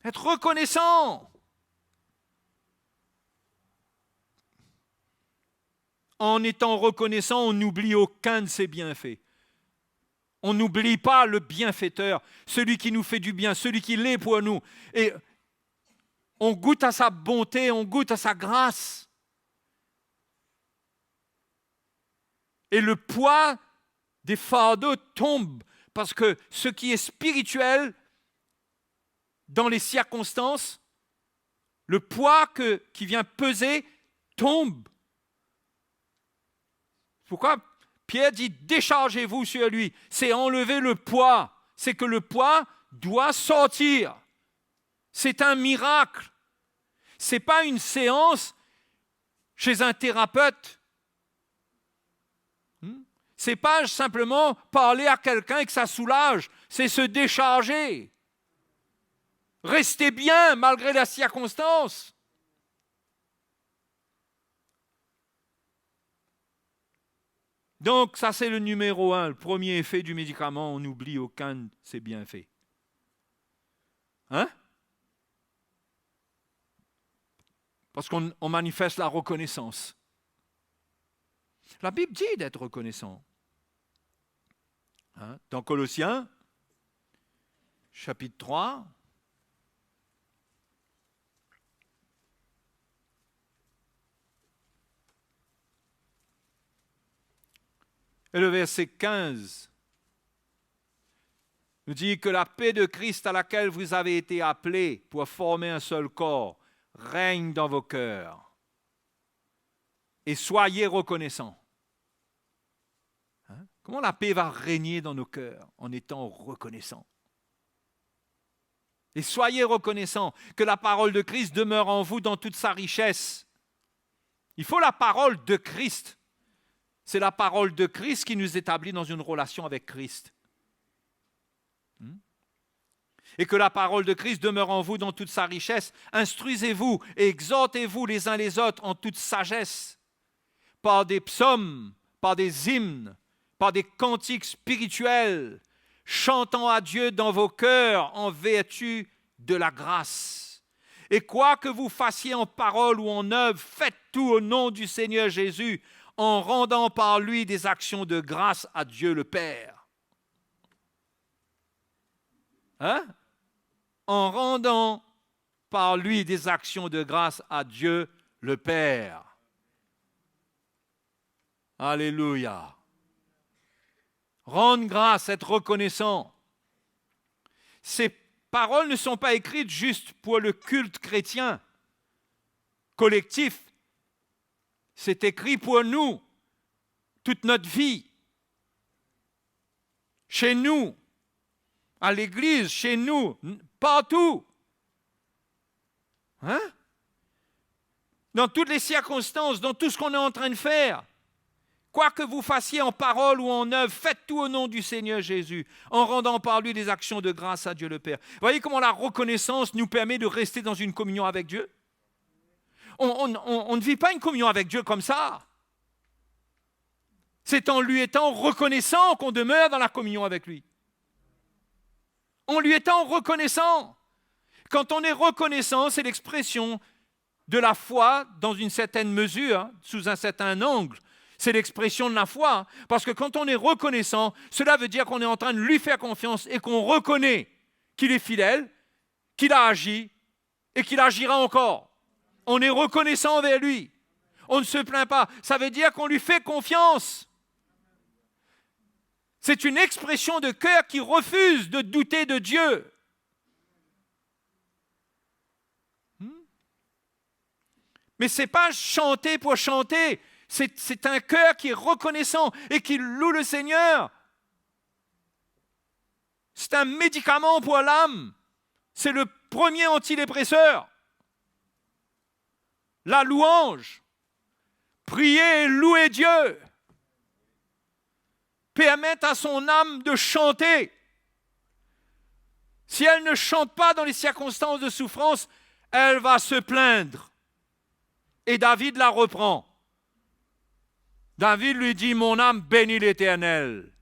Être reconnaissant. En étant reconnaissant, on n'oublie aucun de ses bienfaits. On n'oublie pas le bienfaiteur, celui qui nous fait du bien, celui qui l'est pour nous. Et on goûte à sa bonté, on goûte à sa grâce. Et le poids des fardeaux tombe parce que ce qui est spirituel dans les circonstances, le poids qui vient peser tombe. Pourquoi Pierre dit déchargez-vous sur lui. C'est enlever le poids. C'est que le poids doit sortir. C'est un miracle. Ce n'est pas une séance chez un thérapeute. Ce n'est pas simplement parler à quelqu'un et que ça soulage. C'est se décharger. Rester bien malgré la circonstance. Donc, ça c'est le numéro 1, le premier effet du médicament, on n'oublie aucun de ses bienfaits. Hein? Parce qu'on manifeste la reconnaissance. La Bible dit d'être reconnaissant. Hein? Dans Colossiens, chapitre 3, et le verset 15 nous dit que la paix de Christ à laquelle vous avez été appelés pour former un seul corps règne dans vos cœurs. Et soyez reconnaissants. Hein? Comment la paix va régner dans nos cœurs en étant reconnaissants? Et soyez reconnaissants que la parole de Christ demeure en vous dans toute sa richesse. Il faut la parole de Christ. C'est la parole de Christ qui nous établit dans une relation avec Christ. Et que la parole de Christ demeure en vous dans toute sa richesse. Instruisez-vous et exhortez-vous les uns les autres en toute sagesse, par des psaumes, par des hymnes, par des cantiques spirituels, chantant à Dieu dans vos cœurs en vertu de la grâce. Et quoi que vous fassiez en parole ou en œuvre, faites tout au nom du Seigneur Jésus, en rendant par lui des actions de grâce à Dieu le Père. Hein? En rendant par lui des actions de grâce à Dieu le Père. Alléluia. Rendre grâce, être reconnaissant. Ces paroles ne sont pas écrites juste pour le culte chrétien collectif. C'est écrit pour nous, toute notre vie. Chez nous, à l'église, chez nous, partout. Hein? Dans toutes les circonstances, dans tout ce qu'on est en train de faire. Quoi que vous fassiez en parole ou en œuvre, faites tout au nom du Seigneur Jésus, en rendant par lui des actions de grâce à Dieu le Père. Voyez comment la reconnaissance nous permet de rester dans une communion avec Dieu? On ne vit pas une communion avec Dieu comme ça. C'est en lui étant reconnaissant qu'on demeure dans la communion avec lui. En lui étant reconnaissant. Quand on est reconnaissant, c'est l'expression de la foi dans une certaine mesure, sous un certain angle. C'est l'expression de la foi. Parce que quand on est reconnaissant, cela veut dire qu'on est en train de lui faire confiance et qu'on reconnaît qu'il est fidèle, qu'il a agi et qu'il agira encore. On est reconnaissant envers lui. On ne se plaint pas. Ça veut dire qu'on lui fait confiance. C'est une expression de cœur qui refuse de douter de Dieu. Mais ce n'est pas chanter pour chanter. C'est un cœur qui est reconnaissant et qui loue le Seigneur. C'est un médicament pour l'âme. C'est le premier antidépresseur. La louange. Prier et louer Dieu. Permettre à son âme de chanter. Si elle ne chante pas dans les circonstances de souffrance, elle va se plaindre. Et David la reprend. David lui dit, mon âme bénit l'Éternel.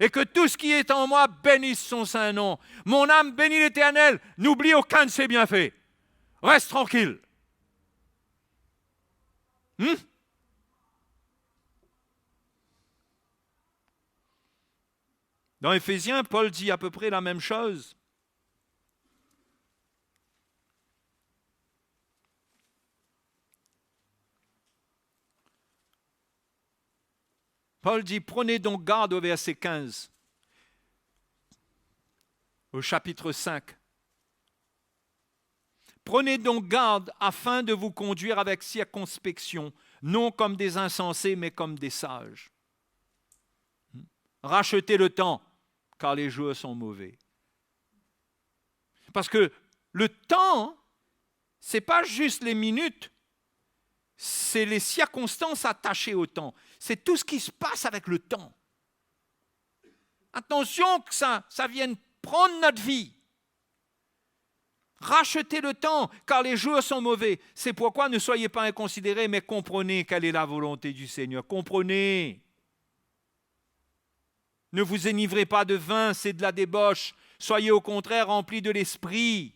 Et que tout ce qui est en moi bénisse son saint nom. Mon âme bénit l'Éternel. N'oublie aucun de ses bienfaits. Reste tranquille. Dans Éphésiens, Paul dit à peu près la même chose. Paul dit, prenez donc garde au verset 15, au chapitre 5. Prenez donc garde afin de vous conduire avec circonspection, non comme des insensés, mais comme des sages. Rachetez le temps, car les jours sont mauvais. Parce que le temps, ce n'est pas juste les minutes, c'est les circonstances attachées au temps. C'est tout ce qui se passe avec le temps. Attention que ça vienne prendre notre vie. Rachetez le temps, car les jours sont mauvais. C'est pourquoi ne soyez pas inconsidérés, mais comprenez quelle est la volonté du Seigneur. Comprenez. Ne vous enivrez pas de vin, c'est de la débauche. Soyez au contraire remplis de l'esprit.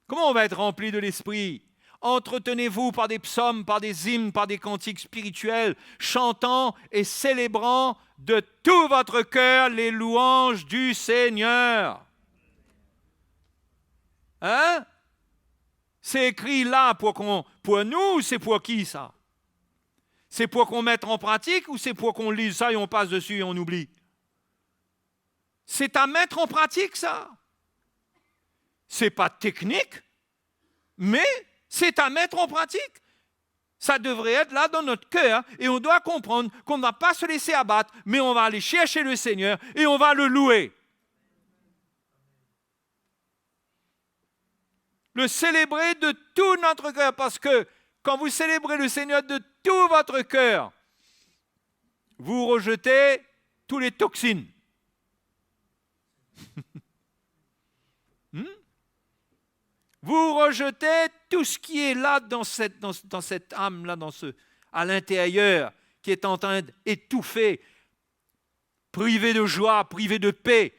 Comment on va être rempli de l'esprit ? Entretenez-vous par des psaumes, par des hymnes, par des cantiques spirituels, chantant et célébrant de tout votre cœur les louanges du Seigneur. Hein? C'est écrit là pour nous, c'est pour qui ça? C'est pour qu'on mette en pratique ou c'est pour qu'on lise ça et on passe dessus et on oublie? C'est à mettre en pratique ça. C'est pas technique, mais c'est à mettre en pratique. Ça devrait être là dans notre cœur et on doit comprendre qu'on ne va pas se laisser abattre, mais on va aller chercher le Seigneur et on va le louer. Le célébrer de tout notre cœur, parce que quand vous célébrez le Seigneur de tout votre cœur, vous rejetez tous les toxines. Vous rejetez tout ce qui est là dans cette âme-là, à l'intérieur, qui est en train d'étouffer, privé de joie, privé de paix.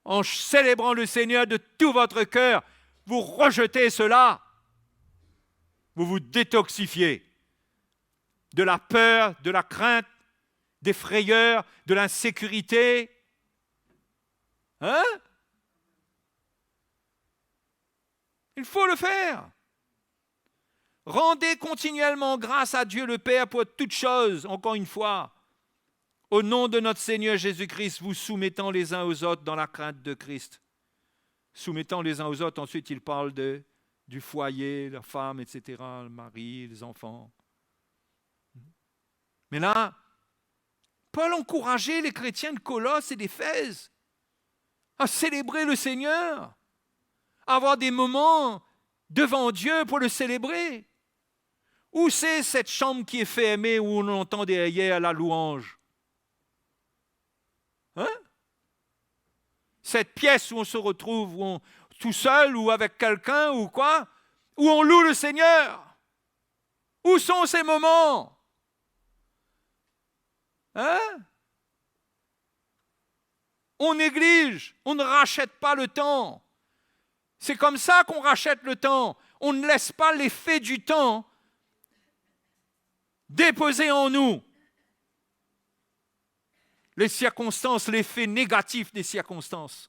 En célébrant le Seigneur de tout votre cœur, vous rejetez cela. Vous vous détoxifiez de la peur, de la crainte, des frayeurs, de l'insécurité. Hein? Il faut le faire. Rendez continuellement grâce à Dieu le Père pour toutes choses, encore une fois. Au nom de notre Seigneur Jésus-Christ, vous soumettant les uns aux autres dans la crainte de Christ. Soumettant les uns aux autres, ensuite il parle du foyer, la femme, etc., le mari, les enfants. Mais là, Paul encourageait les chrétiens de Colosse et d'Éphèse à célébrer le Seigneur, à avoir des moments devant Dieu pour le célébrer. Où c'est cette chambre qui est fermée où on entend derrière la louange? Hein? Cette pièce où on se retrouve, tout seul ou avec quelqu'un ou quoi, où on loue le Seigneur. Où sont ces moments? Hein? On néglige, on ne rachète pas le temps. C'est comme ça qu'on rachète le temps. On ne laisse pas l'effet du temps déposer en nous les circonstances, l'effet négatif des circonstances.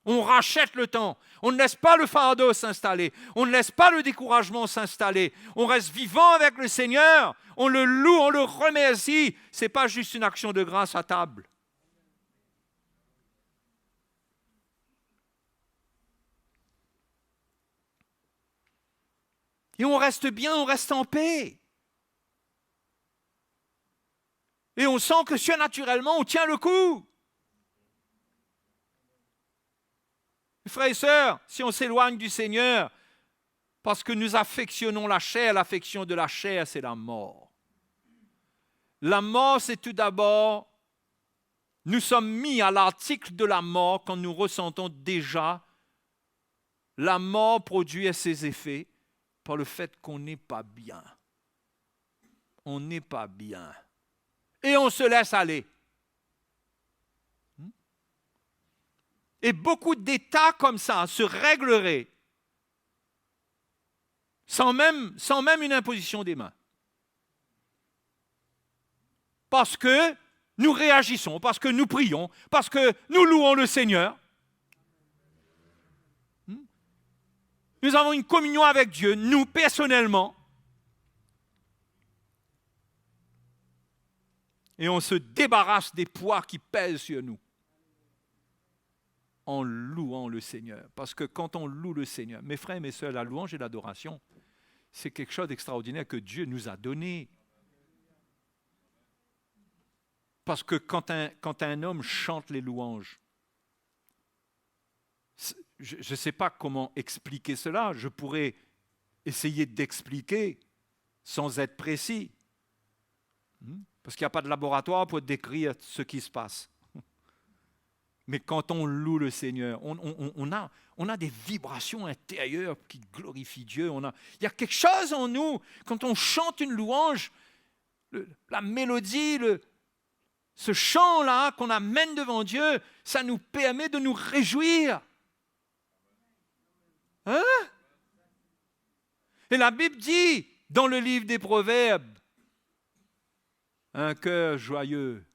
On rachète le temps. On ne laisse pas le fardeau s'installer. On ne laisse pas le découragement s'installer. On reste vivant avec le Seigneur. On le loue, on le remercie. Ce n'est pas juste une action de grâce à table. Et on reste bien, on reste en paix. Et on sent que surnaturellement, on tient le coup. Frères et sœurs, si on s'éloigne du Seigneur, parce que nous affectionnons la chair, l'affection de la chair, c'est la mort. La mort, c'est tout d'abord, nous sommes mis à l'article de la mort quand nous ressentons déjà la mort produire ses effets par le fait qu'on n'est pas bien. On n'est pas bien. Et on se laisse aller. Et beaucoup d'états comme ça se régleraient sans même une imposition des mains. Parce que nous réagissons, parce que nous prions, parce que nous louons le Seigneur. Nous avons une communion avec Dieu, nous personnellement. Et on se débarrasse des poids qui pèsent sur nous en louant le Seigneur. Parce que quand on loue le Seigneur, mes frères et mes sœurs, la louange et l'adoration, c'est quelque chose d'extraordinaire que Dieu nous a donné. Parce que quand un homme chante les louanges, je ne sais pas comment expliquer cela, je pourrais essayer d'expliquer sans être précis. Parce qu'il n'y a pas de laboratoire pour décrire ce qui se passe. Mais quand on loue le Seigneur, on a des vibrations intérieures qui glorifient Dieu. Il y a quelque chose en nous, quand on chante une louange, la mélodie, ce chant-là qu'on amène devant Dieu, ça nous permet de nous réjouir. Hein? Et la Bible dit, dans le livre des Proverbes, un cœur joyeux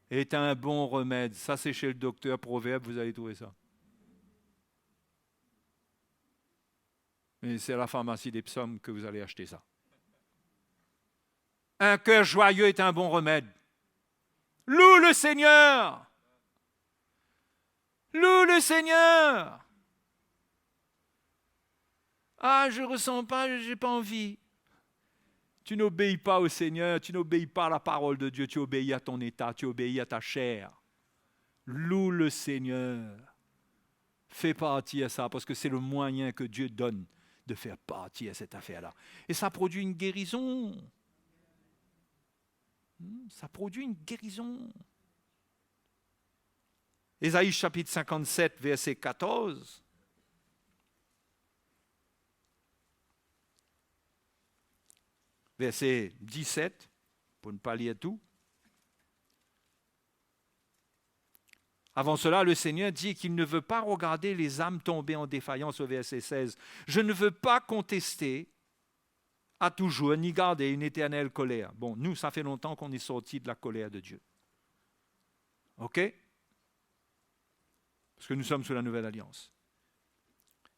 est un bon remède. Ça, c'est chez le docteur Proverbe, vous allez trouver ça. Et c'est à la pharmacie des psaumes que vous allez acheter ça. Un cœur joyeux est un bon remède. Loue le Seigneur. Loue le Seigneur. Ah, je ne ressens pas, je n'ai pas envie. Tu n'obéis pas au Seigneur, tu n'obéis pas à la parole de Dieu, tu obéis à ton état, tu obéis à ta chair. Loue le Seigneur. Fais partie à ça, parce que c'est le moyen que Dieu donne de faire partie à cette affaire-là. Et ça produit une guérison. Ça produit une guérison. Ésaïe chapitre 57, verset 14. Verset 17, pour ne pas lire tout. Avant cela, le Seigneur dit qu'il ne veut pas regarder les âmes tombées en défaillance au verset 16. Je ne veux pas contester à toujours, ni garder une éternelle colère. Bon, nous, ça fait longtemps qu'on est sortis de la colère de Dieu. OK? Parce que nous sommes sous la nouvelle alliance.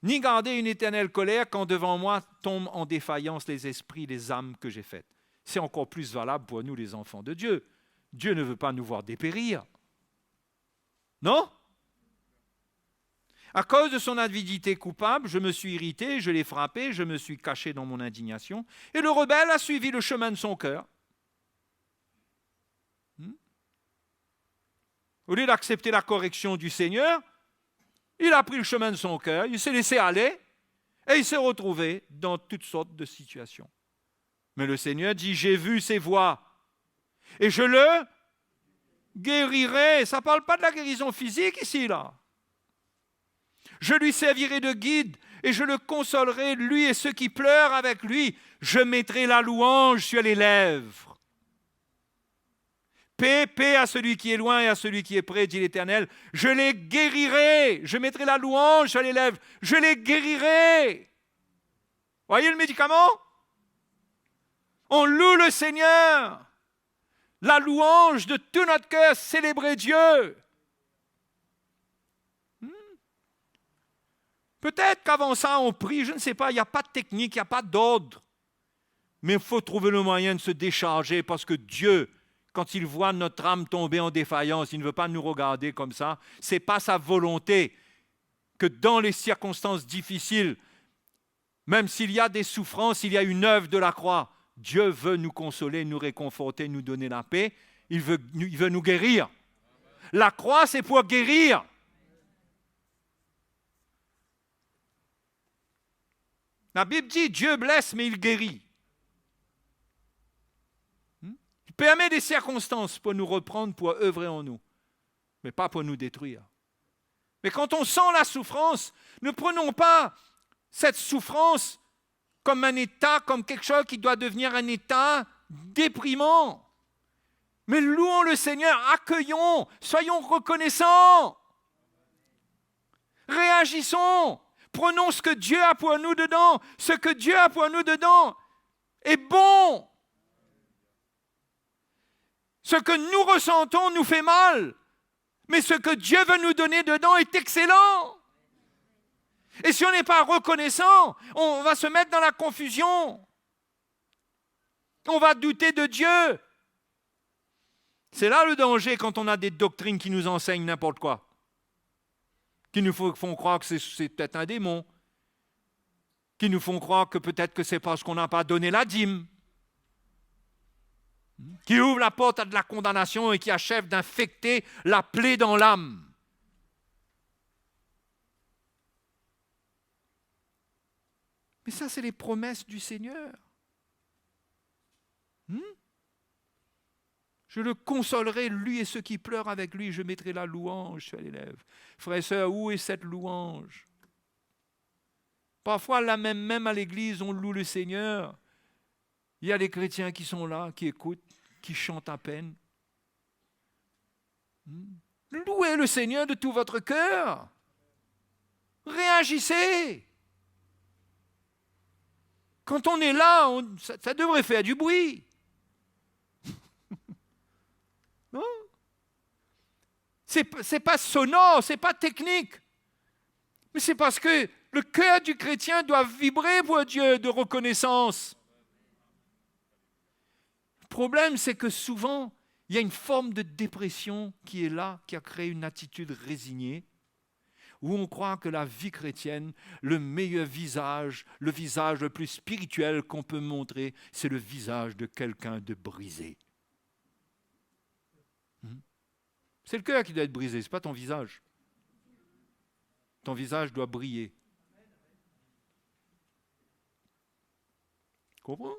Ni garder une éternelle colère quand devant moi tombent en défaillance les esprits, les âmes que j'ai faites. C'est encore plus valable pour nous, les enfants de Dieu. Dieu ne veut pas nous voir dépérir. Non? À cause de son avidité coupable, je me suis irrité, je l'ai frappé, je me suis caché dans mon indignation, et le rebelle a suivi le chemin de son cœur. Au lieu d'accepter la correction du Seigneur, il a pris le chemin de son cœur, il s'est laissé aller, et il s'est retrouvé dans toutes sortes de situations. Mais le Seigneur dit, j'ai vu ses voies, et je le guérirai. Ça ne parle pas de la guérison physique ici, là. Je lui servirai de guide, et je le consolerai, lui et ceux qui pleurent avec lui. Je mettrai la louange sur les lèvres. Paix, paix à celui qui est loin et à celui qui est près, dit l'Éternel. Je les guérirai. Je mettrai la louange sur les lèvres. Je les guérirai. Voyez le médicament? On loue le Seigneur. La louange de tout notre cœur, célébrer Dieu. Peut-être qu'avant ça, on prie, je ne sais pas, il n'y a pas de technique, il n'y a pas d'ordre. Mais il faut trouver le moyen de se décharger parce que Dieu, quand il voit notre âme tomber en défaillance, il ne veut pas nous regarder comme ça. Ce n'est pas sa volonté que dans les circonstances difficiles, même s'il y a des souffrances, il y a une œuvre de la croix. Dieu veut nous consoler, nous réconforter, nous donner la paix. Il veut nous guérir. La croix, c'est pour guérir. La Bible dit Dieu blesse, mais il guérit. Il permet des circonstances pour nous reprendre, pour œuvrer en nous, mais pas pour nous détruire. Mais quand on sent la souffrance, ne prenons pas cette souffrance comme un état, comme quelque chose qui doit devenir un état déprimant. Mais louons le Seigneur, accueillons, soyons reconnaissants. Réagissons, prenons ce que Dieu a pour nous dedans. Ce que Dieu a pour nous dedans est bon. Ce que nous ressentons nous fait mal, mais ce que Dieu veut nous donner dedans est excellent. Et si on n'est pas reconnaissant, on va se mettre dans la confusion. On va douter de Dieu. C'est là le danger quand on a des doctrines qui nous enseignent n'importe quoi, qui nous font croire que c'est peut-être un démon, qui nous font croire que peut-être que c'est parce qu'on n'a pas donné la dîme, qui ouvre la porte à de la condamnation et qui achève d'infecter la plaie dans l'âme. Mais ça, c'est les promesses du Seigneur. Je le consolerai, lui et ceux qui pleurent avec lui. Je mettrai la louange sur les lèvres. Frères et sœurs, où est cette louange? Parfois, là même à l'église, on loue le Seigneur. Il y a des chrétiens qui sont là, qui écoutent, qui chantent à peine. Louez le Seigneur de tout votre cœur. Réagissez. Quand on est là, ça devrait faire du bruit. Non? C'est pas sonore, c'est pas technique. Mais c'est parce que le cœur du chrétien doit vibrer pour Dieu de reconnaissance. Le problème, c'est que souvent, il y a une forme de dépression qui est là, qui a créé une attitude résignée, où on croit que la vie chrétienne, le meilleur visage, le visage le plus spirituel qu'on peut montrer, c'est le visage de quelqu'un de brisé. C'est le cœur qui doit être brisé, ce n'est pas ton visage. Ton visage doit briller. Tu comprends?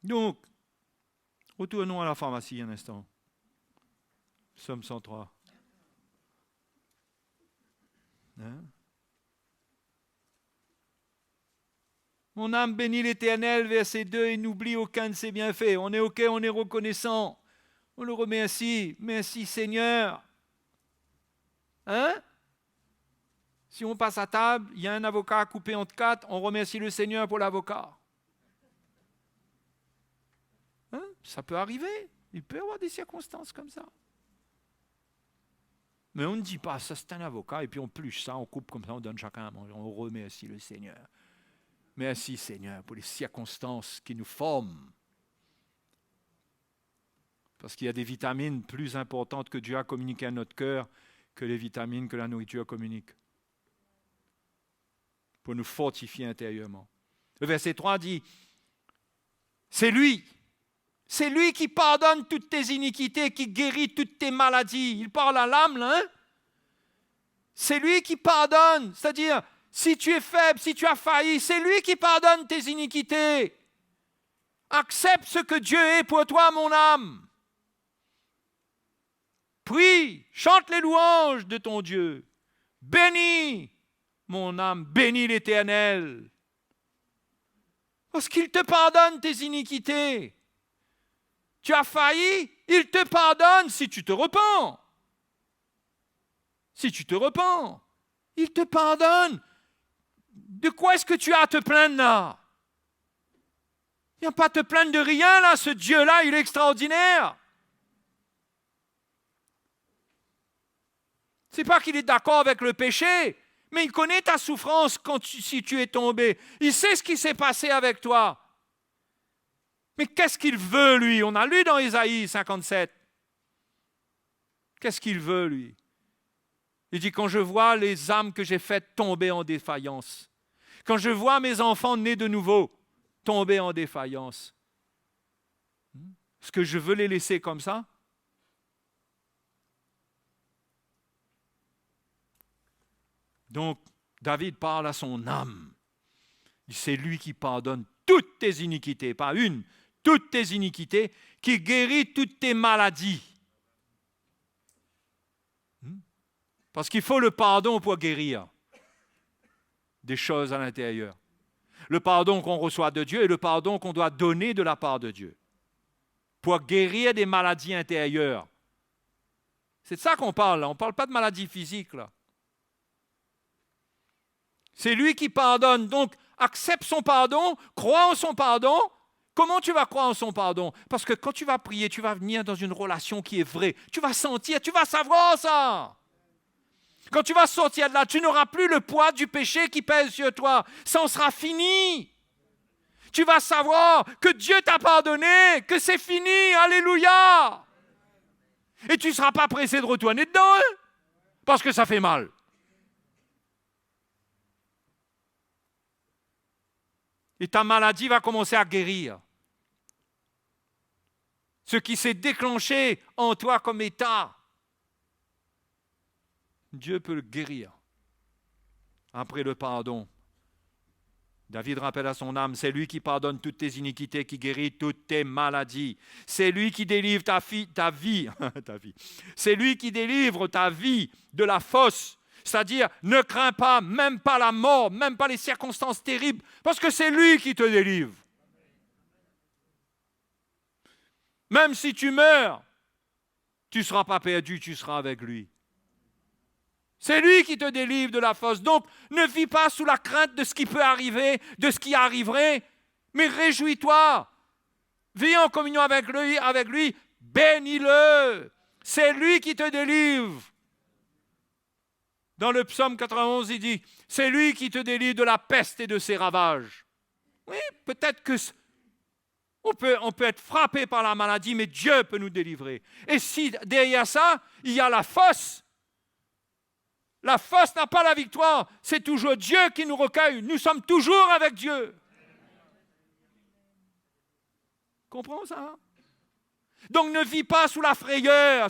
Donc, retournons à la pharmacie un instant. Psaume 103. Mon âme bénit l'Éternel, verset 2, et n'oublie aucun de ses bienfaits. On est OK, on est reconnaissant. On le remercie. Merci Seigneur. Si on passe à table, il y a un avocat coupé entre 4, on remercie le Seigneur pour l'avocat. Ça peut arriver. Il peut y avoir des circonstances comme ça. Mais on ne dit pas, ça c'est un avocat, et puis on pluche ça, on coupe comme ça, on donne chacun à manger, on remercie le Seigneur. Merci Seigneur pour les circonstances qui nous forment. Parce qu'il y a des vitamines plus importantes que Dieu a communiquées à notre cœur que les vitamines que la nourriture communique. Pour nous fortifier intérieurement. Le verset 3 dit, c'est lui qui pardonne toutes tes iniquités, qui guérit toutes tes maladies. Il parle à l'âme, là. C'est lui qui pardonne. C'est-à-dire, si tu es faible, si tu as failli, c'est lui qui pardonne tes iniquités. Accepte ce que Dieu est pour toi, mon âme. Prie, chante les louanges de ton Dieu. Bénis, mon âme, bénis l'Éternel. Parce qu'il te pardonne tes iniquités. Tu as failli, il te pardonne si tu te repens. Si tu te repens, il te pardonne. De quoi est-ce que tu as à te plaindre là? Il n'y a pas à te plaindre de rien là, ce Dieu-là, il est extraordinaire. C'est pas qu'il est d'accord avec le péché, mais il connaît ta souffrance si tu es tombé. Il sait ce qui s'est passé avec toi. Mais qu'est-ce qu'il veut, lui? On a lu dans Ésaïe 57. Qu'est-ce qu'il veut, lui? Il dit, quand je vois les âmes que j'ai faites tomber en défaillance, quand je vois mes enfants nés de nouveau tomber en défaillance, est-ce que je veux les laisser comme ça? Donc, David parle à son âme. C'est lui qui pardonne toutes tes iniquités, pas une, toutes tes iniquités, qui guérit toutes tes maladies. Parce qu'il faut le pardon pour guérir des choses à l'intérieur. Le pardon qu'on reçoit de Dieu et le pardon qu'on doit donner de la part de Dieu. Pour guérir des maladies intérieures. C'est de ça qu'on parle, là. On ne parle pas de maladies physiques, là. C'est lui qui pardonne. Donc, accepte son pardon, crois en son pardon. Comment tu vas croire en son pardon? Parce que quand tu vas prier, tu vas venir dans une relation qui est vraie. Tu vas sentir, tu vas savoir ça. Quand tu vas sortir de là, tu n'auras plus le poids du péché qui pèse sur toi. Ça en sera fini. Tu vas savoir que Dieu t'a pardonné, que c'est fini. Alléluia. Et tu ne seras pas pressé de retourner dedans, hein? Parce que ça fait mal. Et ta maladie va commencer à guérir. Ce qui s'est déclenché en toi comme état, Dieu peut le guérir. Après le pardon, David rappelle à son âme, c'est lui qui pardonne toutes tes iniquités, qui guérit toutes tes maladies. C'est lui qui délivre ta vie. C'est lui qui délivre ta vie de la fosse. C'est-à-dire, ne crains pas, même pas la mort, même pas les circonstances terribles, parce que c'est lui qui te délivre. Même si tu meurs, tu ne seras pas perdu, tu seras avec lui. C'est lui qui te délivre de la fosse. Donc, ne vis pas sous la crainte de ce qui peut arriver, de ce qui arriverait, mais réjouis-toi. Vis en communion avec lui, bénis-le. C'est lui qui te délivre. Dans le psaume 91, il dit, c'est lui qui te délivre de la peste et de ses ravages. Oui, peut-être que on peut être frappé par la maladie, mais Dieu peut nous délivrer. Et si derrière ça, il y a la fosse n'a pas la victoire. C'est toujours Dieu qui nous recueille. Nous sommes toujours avec Dieu. Comprends ça? Donc ne vis pas sous la frayeur.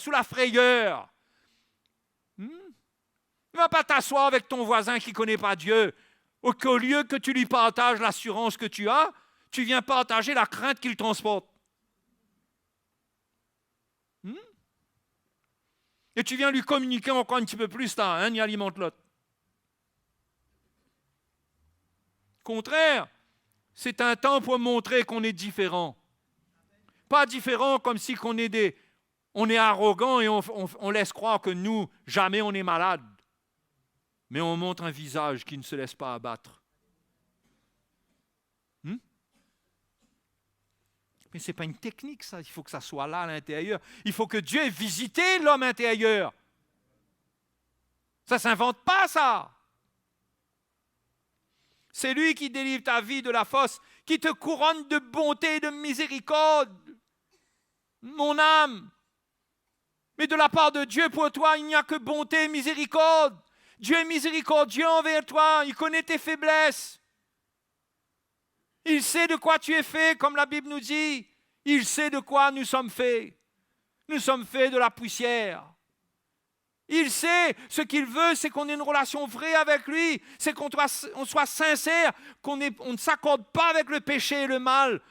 Ne va pas t'asseoir avec ton voisin qui ne connaît pas Dieu. Qu'au lieu que tu lui partages l'assurance que tu as, tu viens partager la crainte qu'il transporte. Et tu viens lui communiquer encore un petit peu plus, un y alimente l'autre. Au contraire, c'est un temps pour montrer qu'on est différent. Pas différent comme si on est arrogant et on laisse croire que nous, jamais on est malade. Mais on montre un visage qui ne se laisse pas abattre. Mais ce n'est pas une technique, ça. Il faut que ça soit là à l'intérieur. Il faut que Dieu ait visité l'homme intérieur. Ça ne s'invente pas, ça. C'est lui qui délivre ta vie de la fosse, qui te couronne de bonté et de miséricorde. Mon âme. Mais de la part de Dieu, pour toi, il n'y a que bonté et miséricorde. Dieu est miséricordieux envers toi. Il connaît tes faiblesses. Il sait de quoi tu es fait, comme la Bible nous dit. Il sait de quoi nous sommes faits. Nous sommes faits de la poussière. Il sait, ce qu'il veut, c'est qu'on ait une relation vraie avec lui. C'est qu'on soit sincère, qu'on ne s'accorde pas avec le péché et le mal.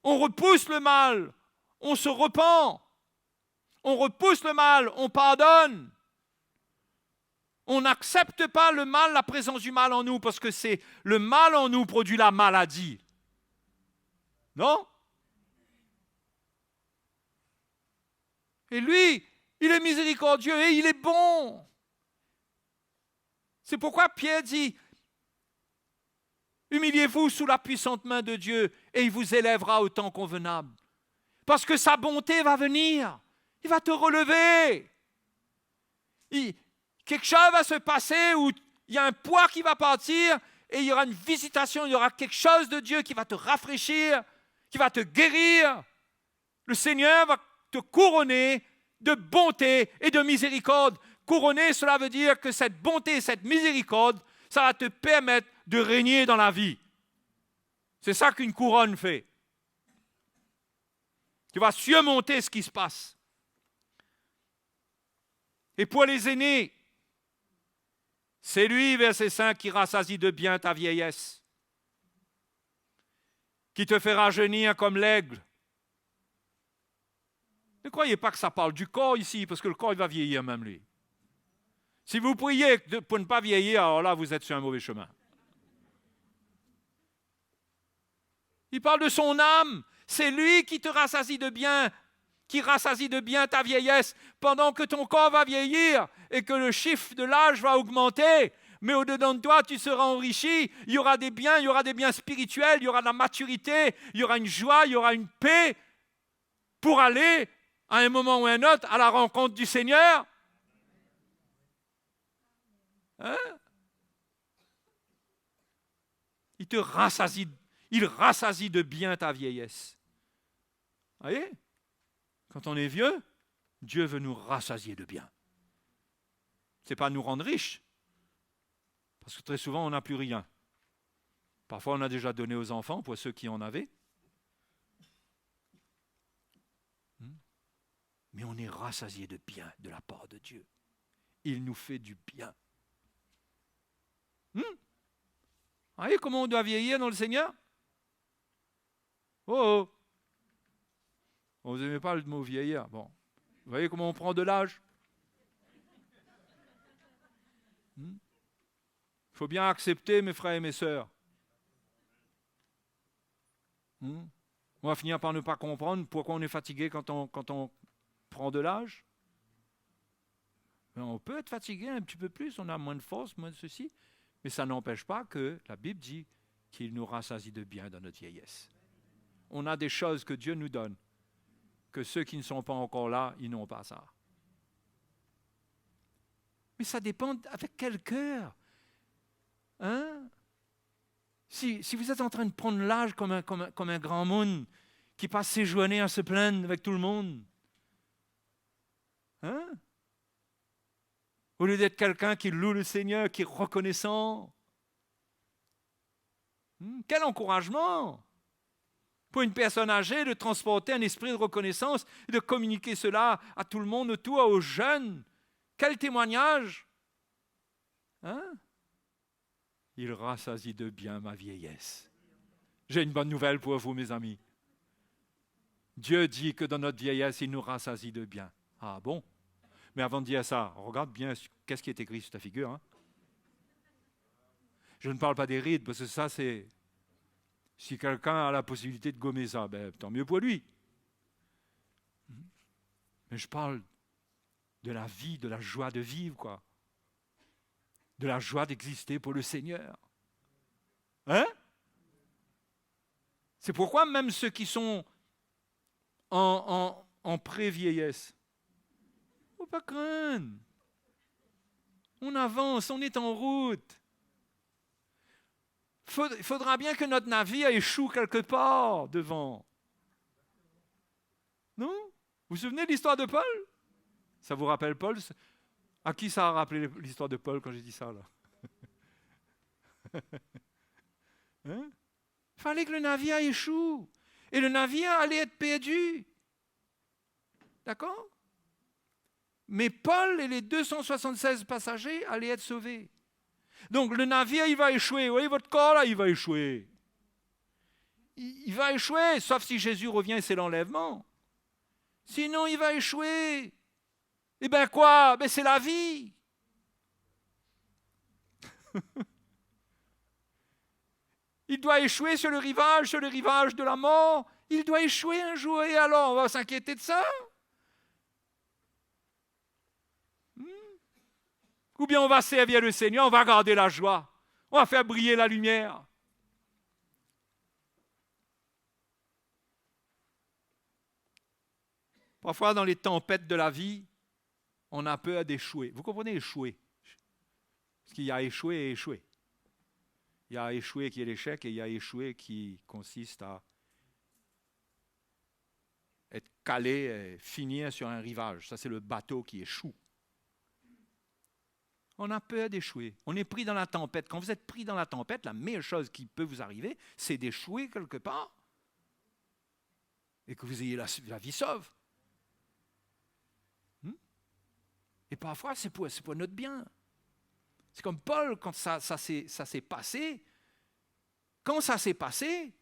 On repousse le mal. On se repent. On repousse le mal. On pardonne. On n'accepte pas le mal, la présence du mal en nous, parce que c'est le mal en nous produit la maladie. Non? Et lui, il est miséricordieux et il est bon. C'est pourquoi Pierre dit, humiliez-vous sous la puissante main de Dieu et il vous élèvera au temps convenable. Parce que sa bonté va venir. Il va te relever. Quelque chose va se passer où il y a un poids qui va partir et il y aura une visitation, il y aura quelque chose de Dieu qui va te rafraîchir, qui va te guérir. Le Seigneur va te couronner de bonté et de miséricorde. Couronner, cela veut dire que cette bonté et cette miséricorde, ça va te permettre de régner dans la vie. C'est ça qu'une couronne fait. Tu vas surmonter ce qui se passe. Et pour les aînés, c'est lui, verset 5, qui rassasie de bien ta vieillesse, qui te fait rajeunir comme l'aigle. Ne croyez pas que ça parle du corps ici, parce que le corps, il va vieillir même lui. Si vous priez pour ne pas vieillir, alors là, vous êtes sur un mauvais chemin. Il parle de son âme. C'est lui qui te rassasie de bien, qui rassasie de bien ta vieillesse, pendant que ton corps va vieillir et que le chiffre de l'âge va augmenter. Mais au-dedans de toi, tu seras enrichi. Il y aura des biens spirituels, il y aura de la maturité, il y aura une joie, il y aura une paix pour aller, à un moment ou à un autre, à la rencontre du Seigneur. Hein? Il rassasie de bien ta vieillesse. Vous voyez? Quand on est vieux, Dieu veut nous rassasier de bien. Ce n'est pas nous rendre riches, parce que très souvent, on n'a plus rien. Parfois, on a déjà donné aux enfants, pour ceux qui en avaient. Mais on est rassasié de bien de la part de Dieu. Il nous fait du bien. Vous voyez comment on doit vieillir dans le Seigneur? Oh! Vous n'aimez pas le mot vieillir. Bon. Vous voyez comment on prend de l'âge? Il faut bien accepter, mes frères et mes sœurs. On va finir par ne pas comprendre pourquoi on est fatigué quand on prend de l'âge. Mais on peut être fatigué un petit peu plus, on a moins de force, moins de ceci, mais ça n'empêche pas que la Bible dit qu'il nous rassasie de bien dans notre vieillesse. On a des choses que Dieu nous donne, que ceux qui ne sont pas encore là, ils n'ont pas ça. Mais ça dépend avec quel cœur. Hein? Si vous êtes en train de prendre l'âge comme un grand monde qui passe ses journées à se plaindre avec tout le monde, hein? Au lieu d'être quelqu'un qui loue le Seigneur, qui est reconnaissant, quel encouragement pour une personne âgée de transporter un esprit de reconnaissance et de communiquer cela à tout le monde autour, aux jeunes. Quel témoignage! Hein? Il rassasie de bien ma vieillesse. J'ai une bonne nouvelle pour vous, mes amis. Dieu dit que dans notre vieillesse, il nous rassasie de bien. Ah bon? Mais avant de dire ça, regarde bien qu'est-ce qui est écrit sur ta figure. Hein? Je ne parle pas des rides, parce que ça, c'est... Si quelqu'un a la possibilité de gommer ça, ben, tant mieux pour lui. Mais je parle de la vie, de la joie de vivre, quoi. De la joie d'exister pour le Seigneur. Hein? C'est pourquoi même ceux qui sont en pré-vieillesse, il ne faut pas craindre. On avance, on est en route. Il faudra bien que notre navire échoue quelque part devant. Non? Vous vous souvenez de l'histoire de Paul? Ça vous rappelle Paul? À qui ça a rappelé l'histoire de Paul quand j'ai dit ça, là? Hein? Il fallait que le navire échoue. Et le navire allait être perdu. D'accord? Mais Paul et les 276 passagers allaient être sauvés. Donc le navire, il va échouer. Vous voyez votre corps là, il va échouer. Il va échouer, sauf si Jésus revient et c'est l'enlèvement. Sinon, il va échouer. Eh bien quoi? Ben, c'est la vie. Il doit échouer sur le rivage de la mort. Il doit échouer un jour. Et alors, on va s'inquiéter de ça? Ou bien on va servir le Seigneur, on va garder la joie. On va faire briller la lumière. Parfois, dans les tempêtes de la vie, on a peur d'échouer. Vous comprenez, échouer? Parce qu'il y a échoué et échoué. Il y a échoué qui est l'échec et il y a échoué qui consiste à être calé et finir sur un rivage. Ça, c'est le bateau qui échoue. On a peur d'échouer. On est pris dans la tempête. Quand vous êtes pris dans la tempête, la meilleure chose qui peut vous arriver, c'est d'échouer quelque part et que vous ayez la vie sauve. Et parfois, c'est pour notre bien. C'est comme Paul, quand ça s'est passé. Quand ça s'est passé,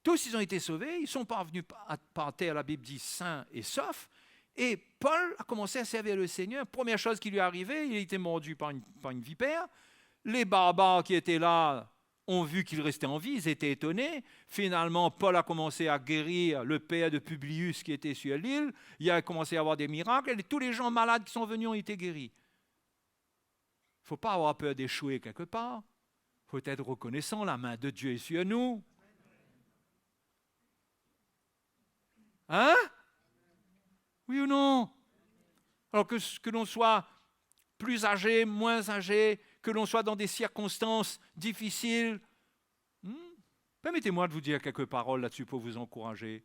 tous ils ont été sauvés, ils sont parvenus par terre, la Bible dit sains et saufs. Et Paul a commencé à servir le Seigneur. Première chose qui lui est arrivée, il a été mordu par une vipère. Les barbares qui étaient là ont vu qu'il restait en vie, ils étaient étonnés. Finalement, Paul a commencé à guérir le père de Publius qui était sur l'île. Il a commencé à avoir des miracles et tous les gens malades qui sont venus ont été guéris. Il ne faut pas avoir peur d'échouer quelque part. Il faut être reconnaissant, la main de Dieu est sur nous. Hein? Oui ou non? Alors que l'on soit plus âgé, moins âgé, que l'on soit dans des circonstances difficiles. Permettez-moi de vous dire quelques paroles là-dessus pour vous encourager.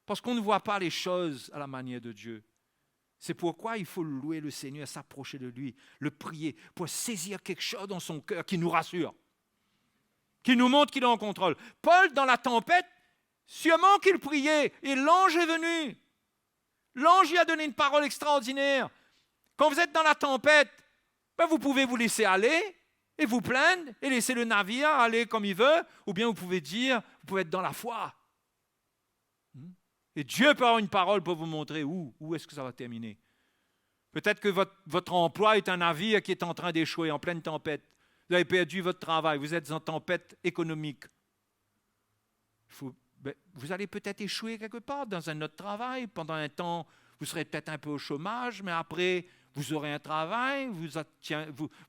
Parce qu'on ne voit pas les choses à la manière de Dieu. C'est pourquoi il faut louer le Seigneur, s'approcher de lui, le prier, pour saisir quelque chose dans son cœur qui nous rassure, qui nous montre qu'il est en contrôle. Paul, dans la tempête, sûrement qu'il priait, et l'ange est venu. L'ange lui a donné une parole extraordinaire. Quand vous êtes dans la tempête, vous pouvez vous laisser aller et vous plaindre et laisser le navire aller comme il veut, ou bien vous pouvez être dans la foi. Et Dieu peut avoir une parole pour vous montrer où est-ce que ça va terminer. Peut-être que votre emploi est un navire qui est en train d'échouer en pleine tempête. Vous avez perdu votre travail, vous êtes en tempête économique. Vous allez peut-être échouer quelque part dans un autre travail. Pendant un temps, vous serez peut-être un peu au chômage, mais après, vous aurez un travail,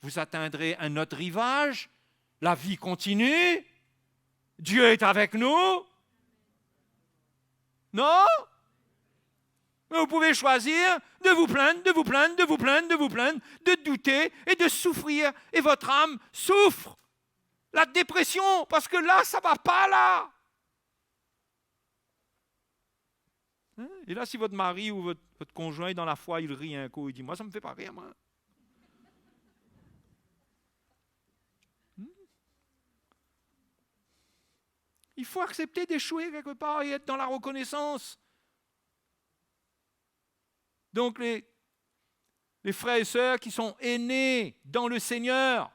vous atteindrez un autre rivage. La vie continue. Dieu est avec nous. Non? Mais vous pouvez choisir de vous plaindre, de vous plaindre, de vous plaindre, de vous plaindre, de douter et de souffrir. Et votre âme souffre. La dépression, parce que là, ça ne va pas là. Et là, si votre mari ou votre conjoint est dans la foi, il rit un coup, il dit, moi, ça ne me fait pas rire, moi. Il faut accepter d'échouer quelque part et être dans la reconnaissance. Donc, les frères et sœurs qui sont aînés dans le Seigneur,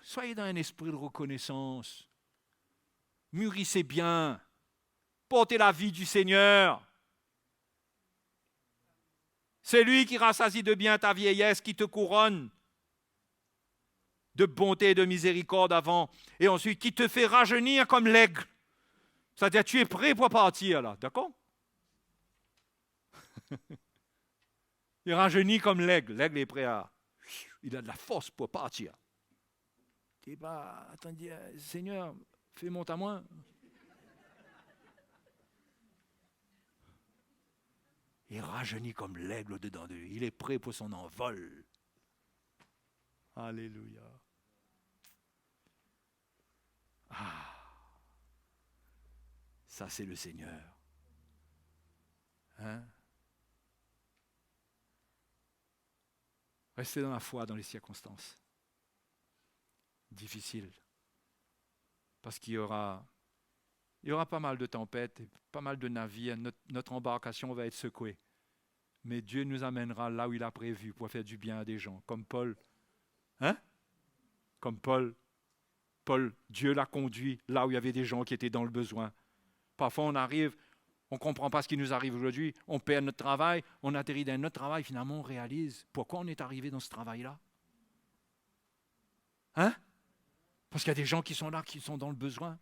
soyez dans un esprit de reconnaissance. Mûrissez bien. Portez la vie du Seigneur. C'est lui qui rassasie de bien ta vieillesse, qui te couronne de bonté et de miséricorde avant, et ensuite qui te fait rajeunir comme l'aigle. C'est-à-dire tu es prêt pour partir là, d'accord? Il rajeunit comme l'aigle. L'aigle est prêt à... Il a de la force pour partir. Tu dis pas, attendez, Seigneur, fais monte à moi. Il rajeunit comme l'aigle au-dedans de lui. Il est prêt pour son envol. Alléluia. Ça c'est le Seigneur. Restez dans la foi dans les circonstances difficiles. Parce qu'il y aura pas mal de tempêtes, et pas mal de navires, notre embarcation va être secouée. Mais Dieu nous amènera là où il a prévu pour faire du bien à des gens, comme Paul. Comme Paul, Dieu l'a conduit là où il y avait des gens qui étaient dans le besoin. Parfois on arrive, on ne comprend pas ce qui nous arrive aujourd'hui, on perd notre travail, on atterrit dans notre travail, finalement on réalise pourquoi on est arrivé dans ce travail-là. Hein? Parce qu'il y a des gens qui sont là, qui sont dans le besoin.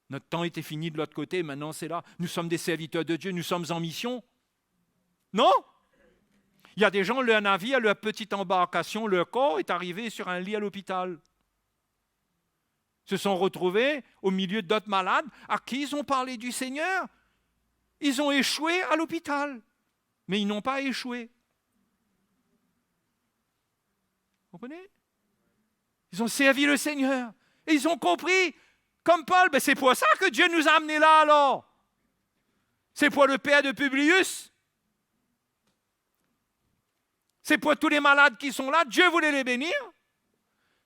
Notre temps était fini de l'autre côté, maintenant c'est là. Nous sommes des serviteurs de Dieu, nous sommes en mission. Non? Il y a des gens, leur navire, leur petite embarcation, leur corps est arrivé sur un lit à l'hôpital. Se sont retrouvés au milieu d'autres malades à qui ils ont parlé du Seigneur. Ils ont échoué à l'hôpital, mais ils n'ont pas échoué. Vous comprenez? Ils ont servi le Seigneur et ils ont compris, comme Paul, ben c'est pour ça que Dieu nous a amenés là alors. C'est pour le père de Publius. C'est pour tous les malades qui sont là. Dieu voulait les bénir.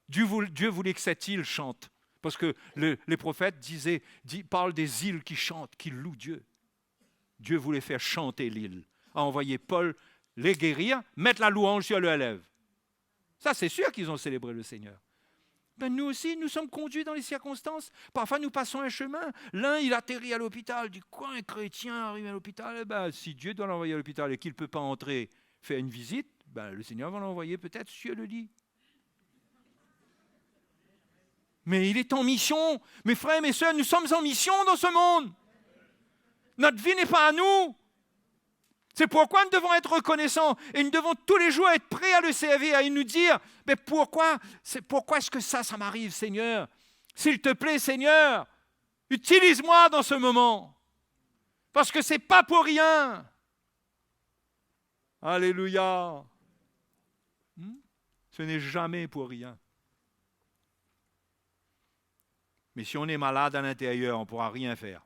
Dieu voulait que cette île chante. Parce que les prophètes parlent des îles qui chantent, qui louent Dieu. Dieu voulait faire chanter l'île. A envoyé Paul les guérir, mettre la louange sur leurs lèvres. Ça, c'est sûr qu'ils ont célébré le Seigneur. Ben, nous aussi, nous sommes conduits dans les circonstances. Parfois, nous passons un chemin. L'un, il atterrit à l'hôpital. Du quoi un chrétien arrive à l'hôpital? Ben, si Dieu doit l'envoyer à l'hôpital et qu'il ne peut pas entrer, faire une visite, ben, le Seigneur va l'envoyer peut-être sur le lit. Mais il est en mission. Mes frères et mes sœurs, nous sommes en mission dans ce monde. Notre vie n'est pas à nous. C'est pourquoi nous devons être reconnaissants et nous devons tous les jours être prêts à le servir et nous dire, mais pourquoi est-ce que ça m'arrive, Seigneur? S'il te plaît, Seigneur, utilise-moi dans ce moment. Parce que ce n'est pas pour rien. Alléluia. Ce n'est jamais pour rien. Mais si on est malade à l'intérieur, on ne pourra rien faire.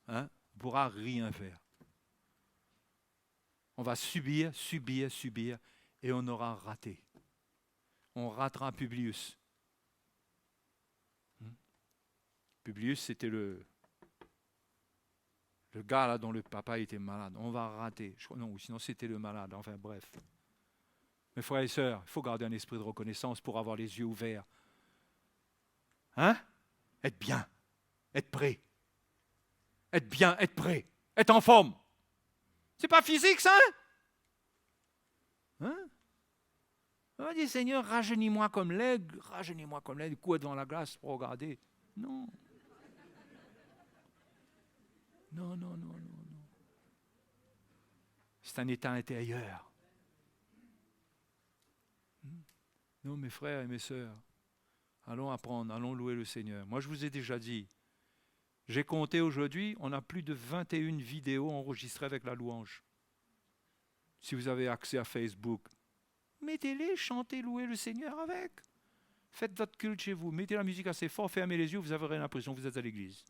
Hein? On ne pourra rien faire. On va subir, et on aura raté. On ratera Publius. Publius, c'était le gars là dont le papa était malade. On va rater. Non, sinon c'était le malade. Enfin bref. Mes frères et sœurs, il faut garder un esprit de reconnaissance pour avoir les yeux ouverts. Hein? Être bien, être prêt. Être bien, être prêt, être en forme. C'est pas physique, ça? Hein? On va dire, Seigneur, rajeunis-moi comme l'aigle, coude devant la glace pour regarder. Non. Non. C'est un état intérieur. Non, mes frères et mes sœurs, allons apprendre, allons louer le Seigneur. Moi, je vous ai déjà dit, j'ai compté aujourd'hui, on a plus de 21 vidéos enregistrées avec la louange. Si vous avez accès à Facebook, mettez-les, chantez, louez le Seigneur avec. Faites votre culte chez vous, mettez la musique assez fort, fermez les yeux, vous aurez l'impression que vous êtes à l'église.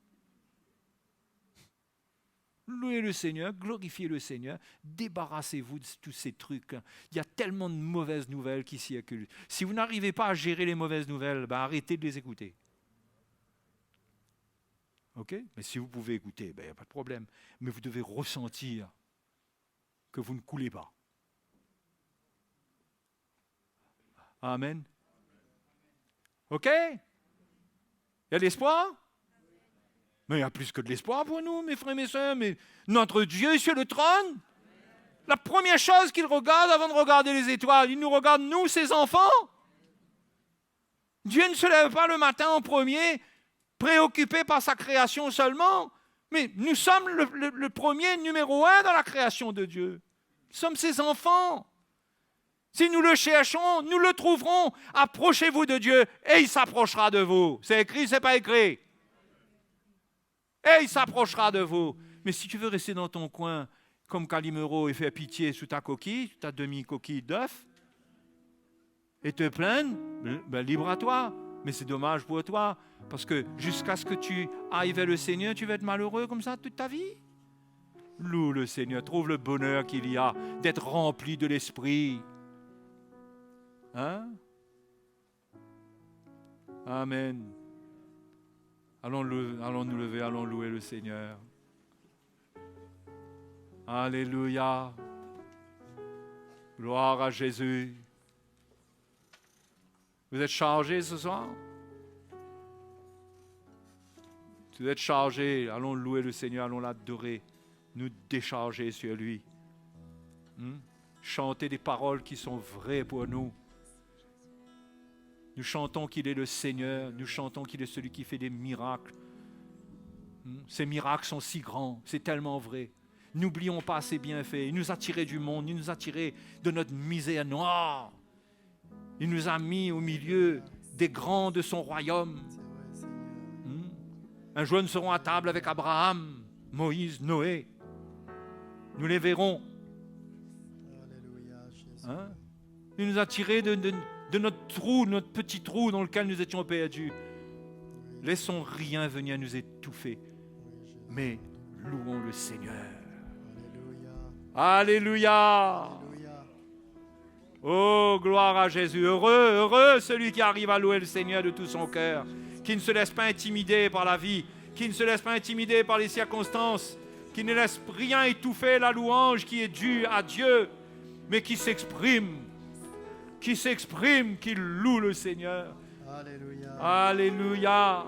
Louez le Seigneur, glorifiez le Seigneur, débarrassez-vous de tous ces trucs. Il y a tellement de mauvaises nouvelles qui circulent. Si vous n'arrivez pas à gérer les mauvaises nouvelles, arrêtez de les écouter. Ok? Mais si vous pouvez écouter, il n'y a pas de problème. Mais vous devez ressentir que vous ne coulez pas. Amen. Ok? Il y a de l'espoir? Mais il y a plus que de l'espoir pour nous, mes frères et mes sœurs. Mais notre Dieu est sur le trône. La première chose qu'il regarde avant de regarder les étoiles, il nous regarde, nous, ses enfants. Dieu ne se lève pas le matin en premier, préoccupé par sa création seulement. Mais nous sommes le premier, numéro 1 dans la création de Dieu. Nous sommes ses enfants. Si nous le cherchons, nous le trouverons. Approchez-vous de Dieu et il s'approchera de vous. C'est écrit, c'est pas écrit. Et il s'approchera de vous. Mais si tu veux rester dans ton coin, comme Calimero, et faire pitié sous ta coquille, ta demi-coquille d'œuf, et te plaindre, libre à toi. Mais c'est dommage pour toi, parce que jusqu'à ce que tu ailles vers le Seigneur, tu vas être malheureux comme ça toute ta vie. Loue le Seigneur, trouve le bonheur qu'il y a d'être rempli de l'Esprit. Hein? Amen. Allons nous lever, allons louer le Seigneur. Alléluia. Gloire à Jésus. Vous êtes chargés ce soir? Vous êtes chargés, allons louer le Seigneur, allons l'adorer, nous décharger sur lui. Chanter des paroles qui sont vraies pour nous. Nous chantons qu'il est le Seigneur. Nous chantons qu'il est celui qui fait des miracles. Ces miracles sont si grands. C'est tellement vrai. N'oublions pas ses bienfaits. Il nous a tirés du monde. Il nous a tirés de notre misère noire. Il nous a mis au milieu des grands de son royaume. Un jour, nous serons à table avec Abraham, Moïse, Noé. Nous les verrons. Hein? Il nous a tirés de notre trou, notre petit trou dans lequel nous étions perdus. Laissons rien venir nous étouffer, mais louons le Seigneur. Alléluia. Oh, gloire à Jésus. Heureux, heureux celui qui arrive à louer le Seigneur de tout son cœur, qui ne se laisse pas intimider par la vie, qui ne se laisse pas intimider par les circonstances, qui ne laisse rien étouffer la louange qui est due à Dieu, mais qui s'exprime, qui loue le Seigneur. Alléluia. Alléluia.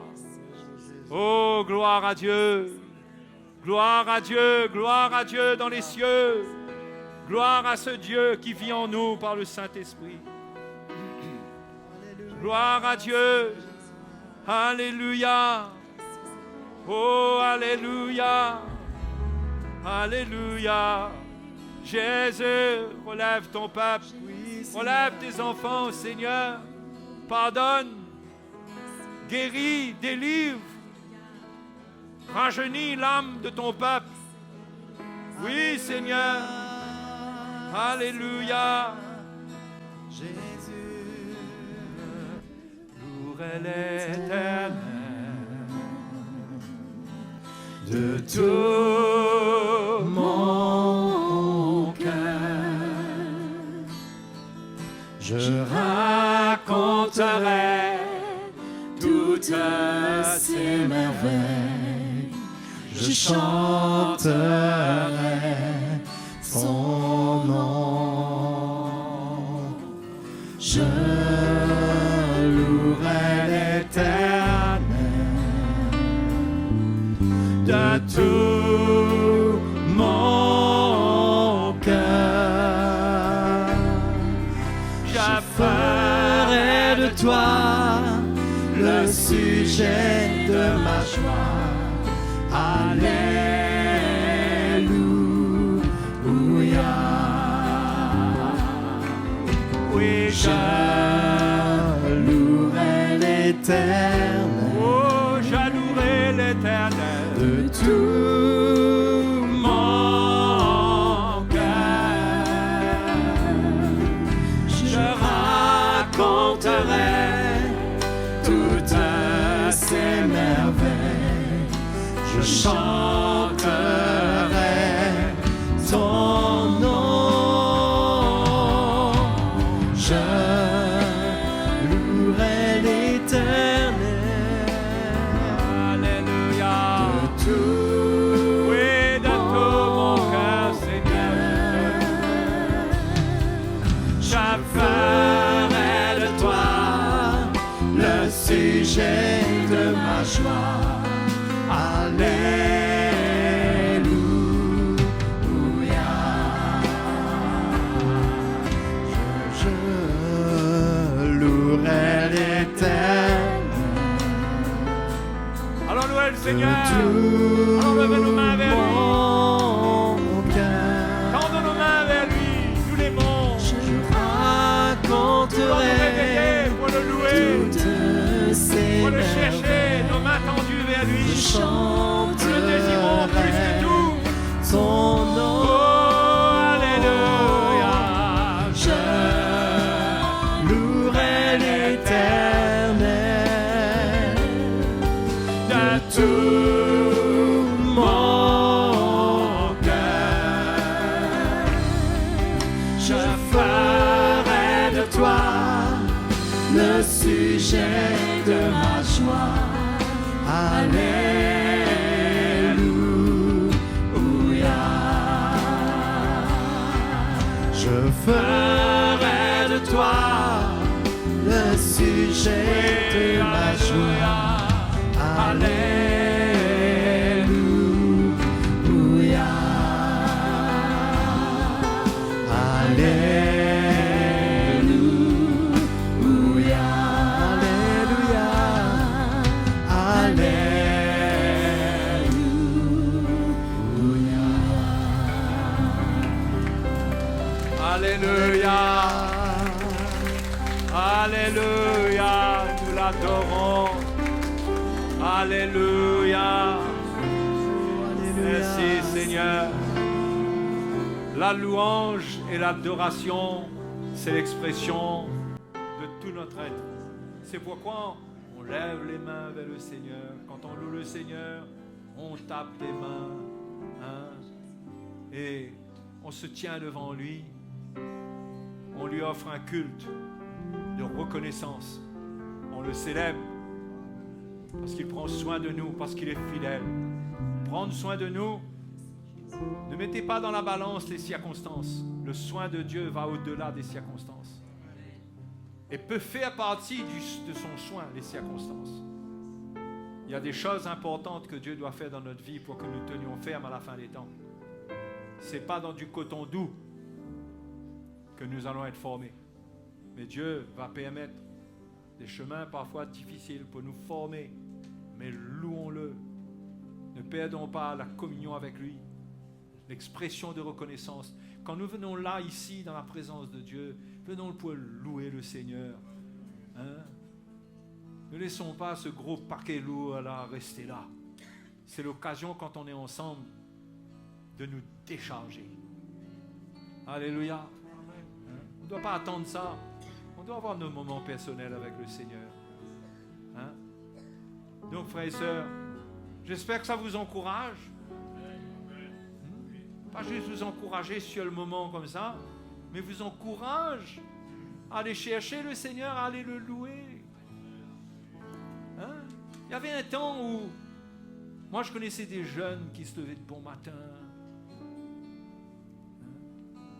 Oh, gloire à Dieu. Gloire à Dieu, gloire à Dieu dans les cieux. Gloire à ce Dieu qui vit en nous par le Saint-Esprit. Gloire à Dieu. Alléluia. Oh, alléluia. Alléluia. Jésus, relève ton peuple. Relève tes enfants, Seigneur. Pardonne. Guéris, délivre. Rajeunis l'âme de ton peuple. Oui, Seigneur. Alléluia. Jésus, Louerai l'Éternel de tout mon cœur. Je raconterai toutes ses merveilles. Je chanterai son nom. Je louerai l'Éternel de tout mon cœur. Je ferai de toi le sujet de ma joie. Alléluia. Oui, je louerai l'Éternel. Oh, je louerai l'Éternel de tout mon cœur. Je raconterai toutes ces merveilles. Je chanterai ton nom. Je louerai l'Éternel. Alléluia. De tout, oui, de tout mon cœur, Seigneur. Je ferai de toi le sujet de ma joie. Alléluia. Je louerai l'Éternel. Alors louez le Seigneur. Alors levez nos mains vers lui. Tendons nos mains vers lui. Nous l'aimons. Je raconterai pour le louer, pour le chercher, nos mains tendues vers lui. Nous le désirons plus que tout. Son nom. Oh, alléluia. Je louerai l'Éternel de tout mon cœur. Je ferai de toi le sujet de ma joie. Alléluia. Je ferai de toi le sujet de ma joie. Alléluia. Alléluia. Alléluia. Alléluia. Nous l'adorons. Alléluia. Merci Seigneur. La louange et l'adoration, c'est l'expression de tout notre être. C'est pourquoi on lève les mains vers le Seigneur. Quand on loue le Seigneur, on tape des mains, hein, et on se tient devant lui. On lui offre un culte de reconnaissance. On le célèbre parce qu'il prend soin de nous, parce qu'il est fidèle. Prendre soin de nous, ne mettez pas dans la balance les circonstances. Le soin de Dieu va au-delà des circonstances et peut faire partie de son soin, les circonstances. Il y a des choses importantes que Dieu doit faire dans notre vie pour que nous tenions ferme à la fin des temps. Ce n'est pas dans du coton doux que nous allons être formés. Mais Dieu va permettre des chemins parfois difficiles pour nous former. Mais louons-le. Ne perdons pas la communion avec lui, l'expression de reconnaissance. Quand nous venons là, ici, dans la présence de Dieu, venons pour louer le Seigneur. Hein? Ne laissons pas ce gros paquet lourd là rester là. C'est l'occasion, quand on est ensemble, de nous décharger. Alléluia. Hein? On ne doit pas attendre ça. On doit avoir nos moments personnels avec le Seigneur. Hein? Donc, frères et sœurs, j'espère que ça vous encourage. Pas juste vous encourager sur le moment comme ça, mais vous encourage à aller chercher le Seigneur, à aller le louer. Hein? Il y avait un temps où moi je connaissais des jeunes qui se levaient de bon matin.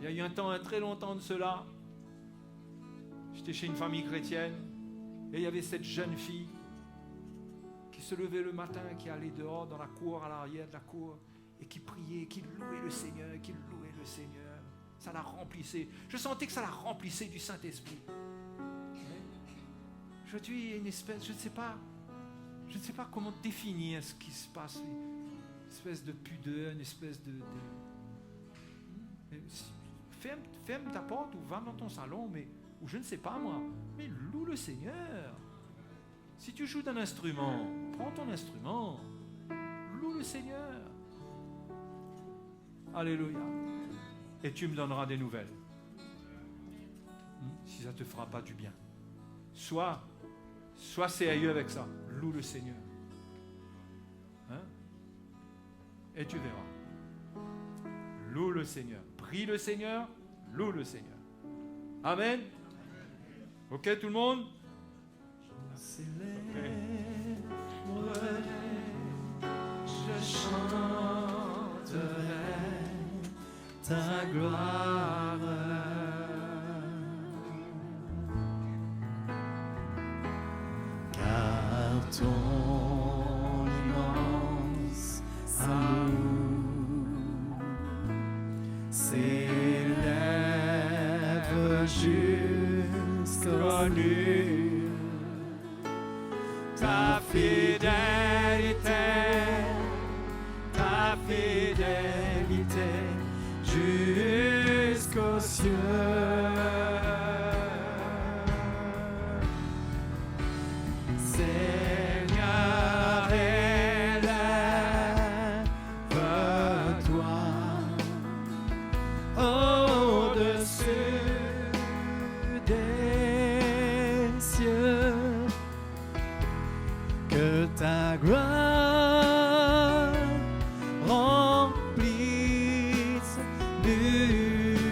Il y a eu un temps, un très longtemps de cela, j'étais chez une famille chrétienne et il y avait cette jeune fille qui se levait le matin, qui allait dehors dans la cour, à l'arrière de la cour, et qui priait, qui louait le Seigneur, qui louait le Seigneur. Ça la remplissait. Je sentais que ça la remplissait du Saint-Esprit. Aujourd'hui, il y a une espèce, je ne sais pas comment définir ce qui se passe, une espèce de pudeur, une espèce de... Ferme ta porte ou va dans ton salon, ou je ne sais pas moi, mais loue le Seigneur. Si tu joues d'un instrument, prends ton instrument, loue le Seigneur. Alléluia. Et tu me donneras des nouvelles. Si ça ne te fera pas du bien. Sois sérieux avec ça. Loue le Seigneur. Hein? Et tu verras. Loue le Seigneur. Prie le Seigneur. Loue le Seigneur. Amen. Ok tout le monde? Célèbre, je chanterai ta gloire. Car ton immense amour s'élève jusqu'aux nues. Ta fidélité jusqu'aux cieux. Seigneur, élève-toi au-dessus des cieux. Que ta gloire remplisse l'univers.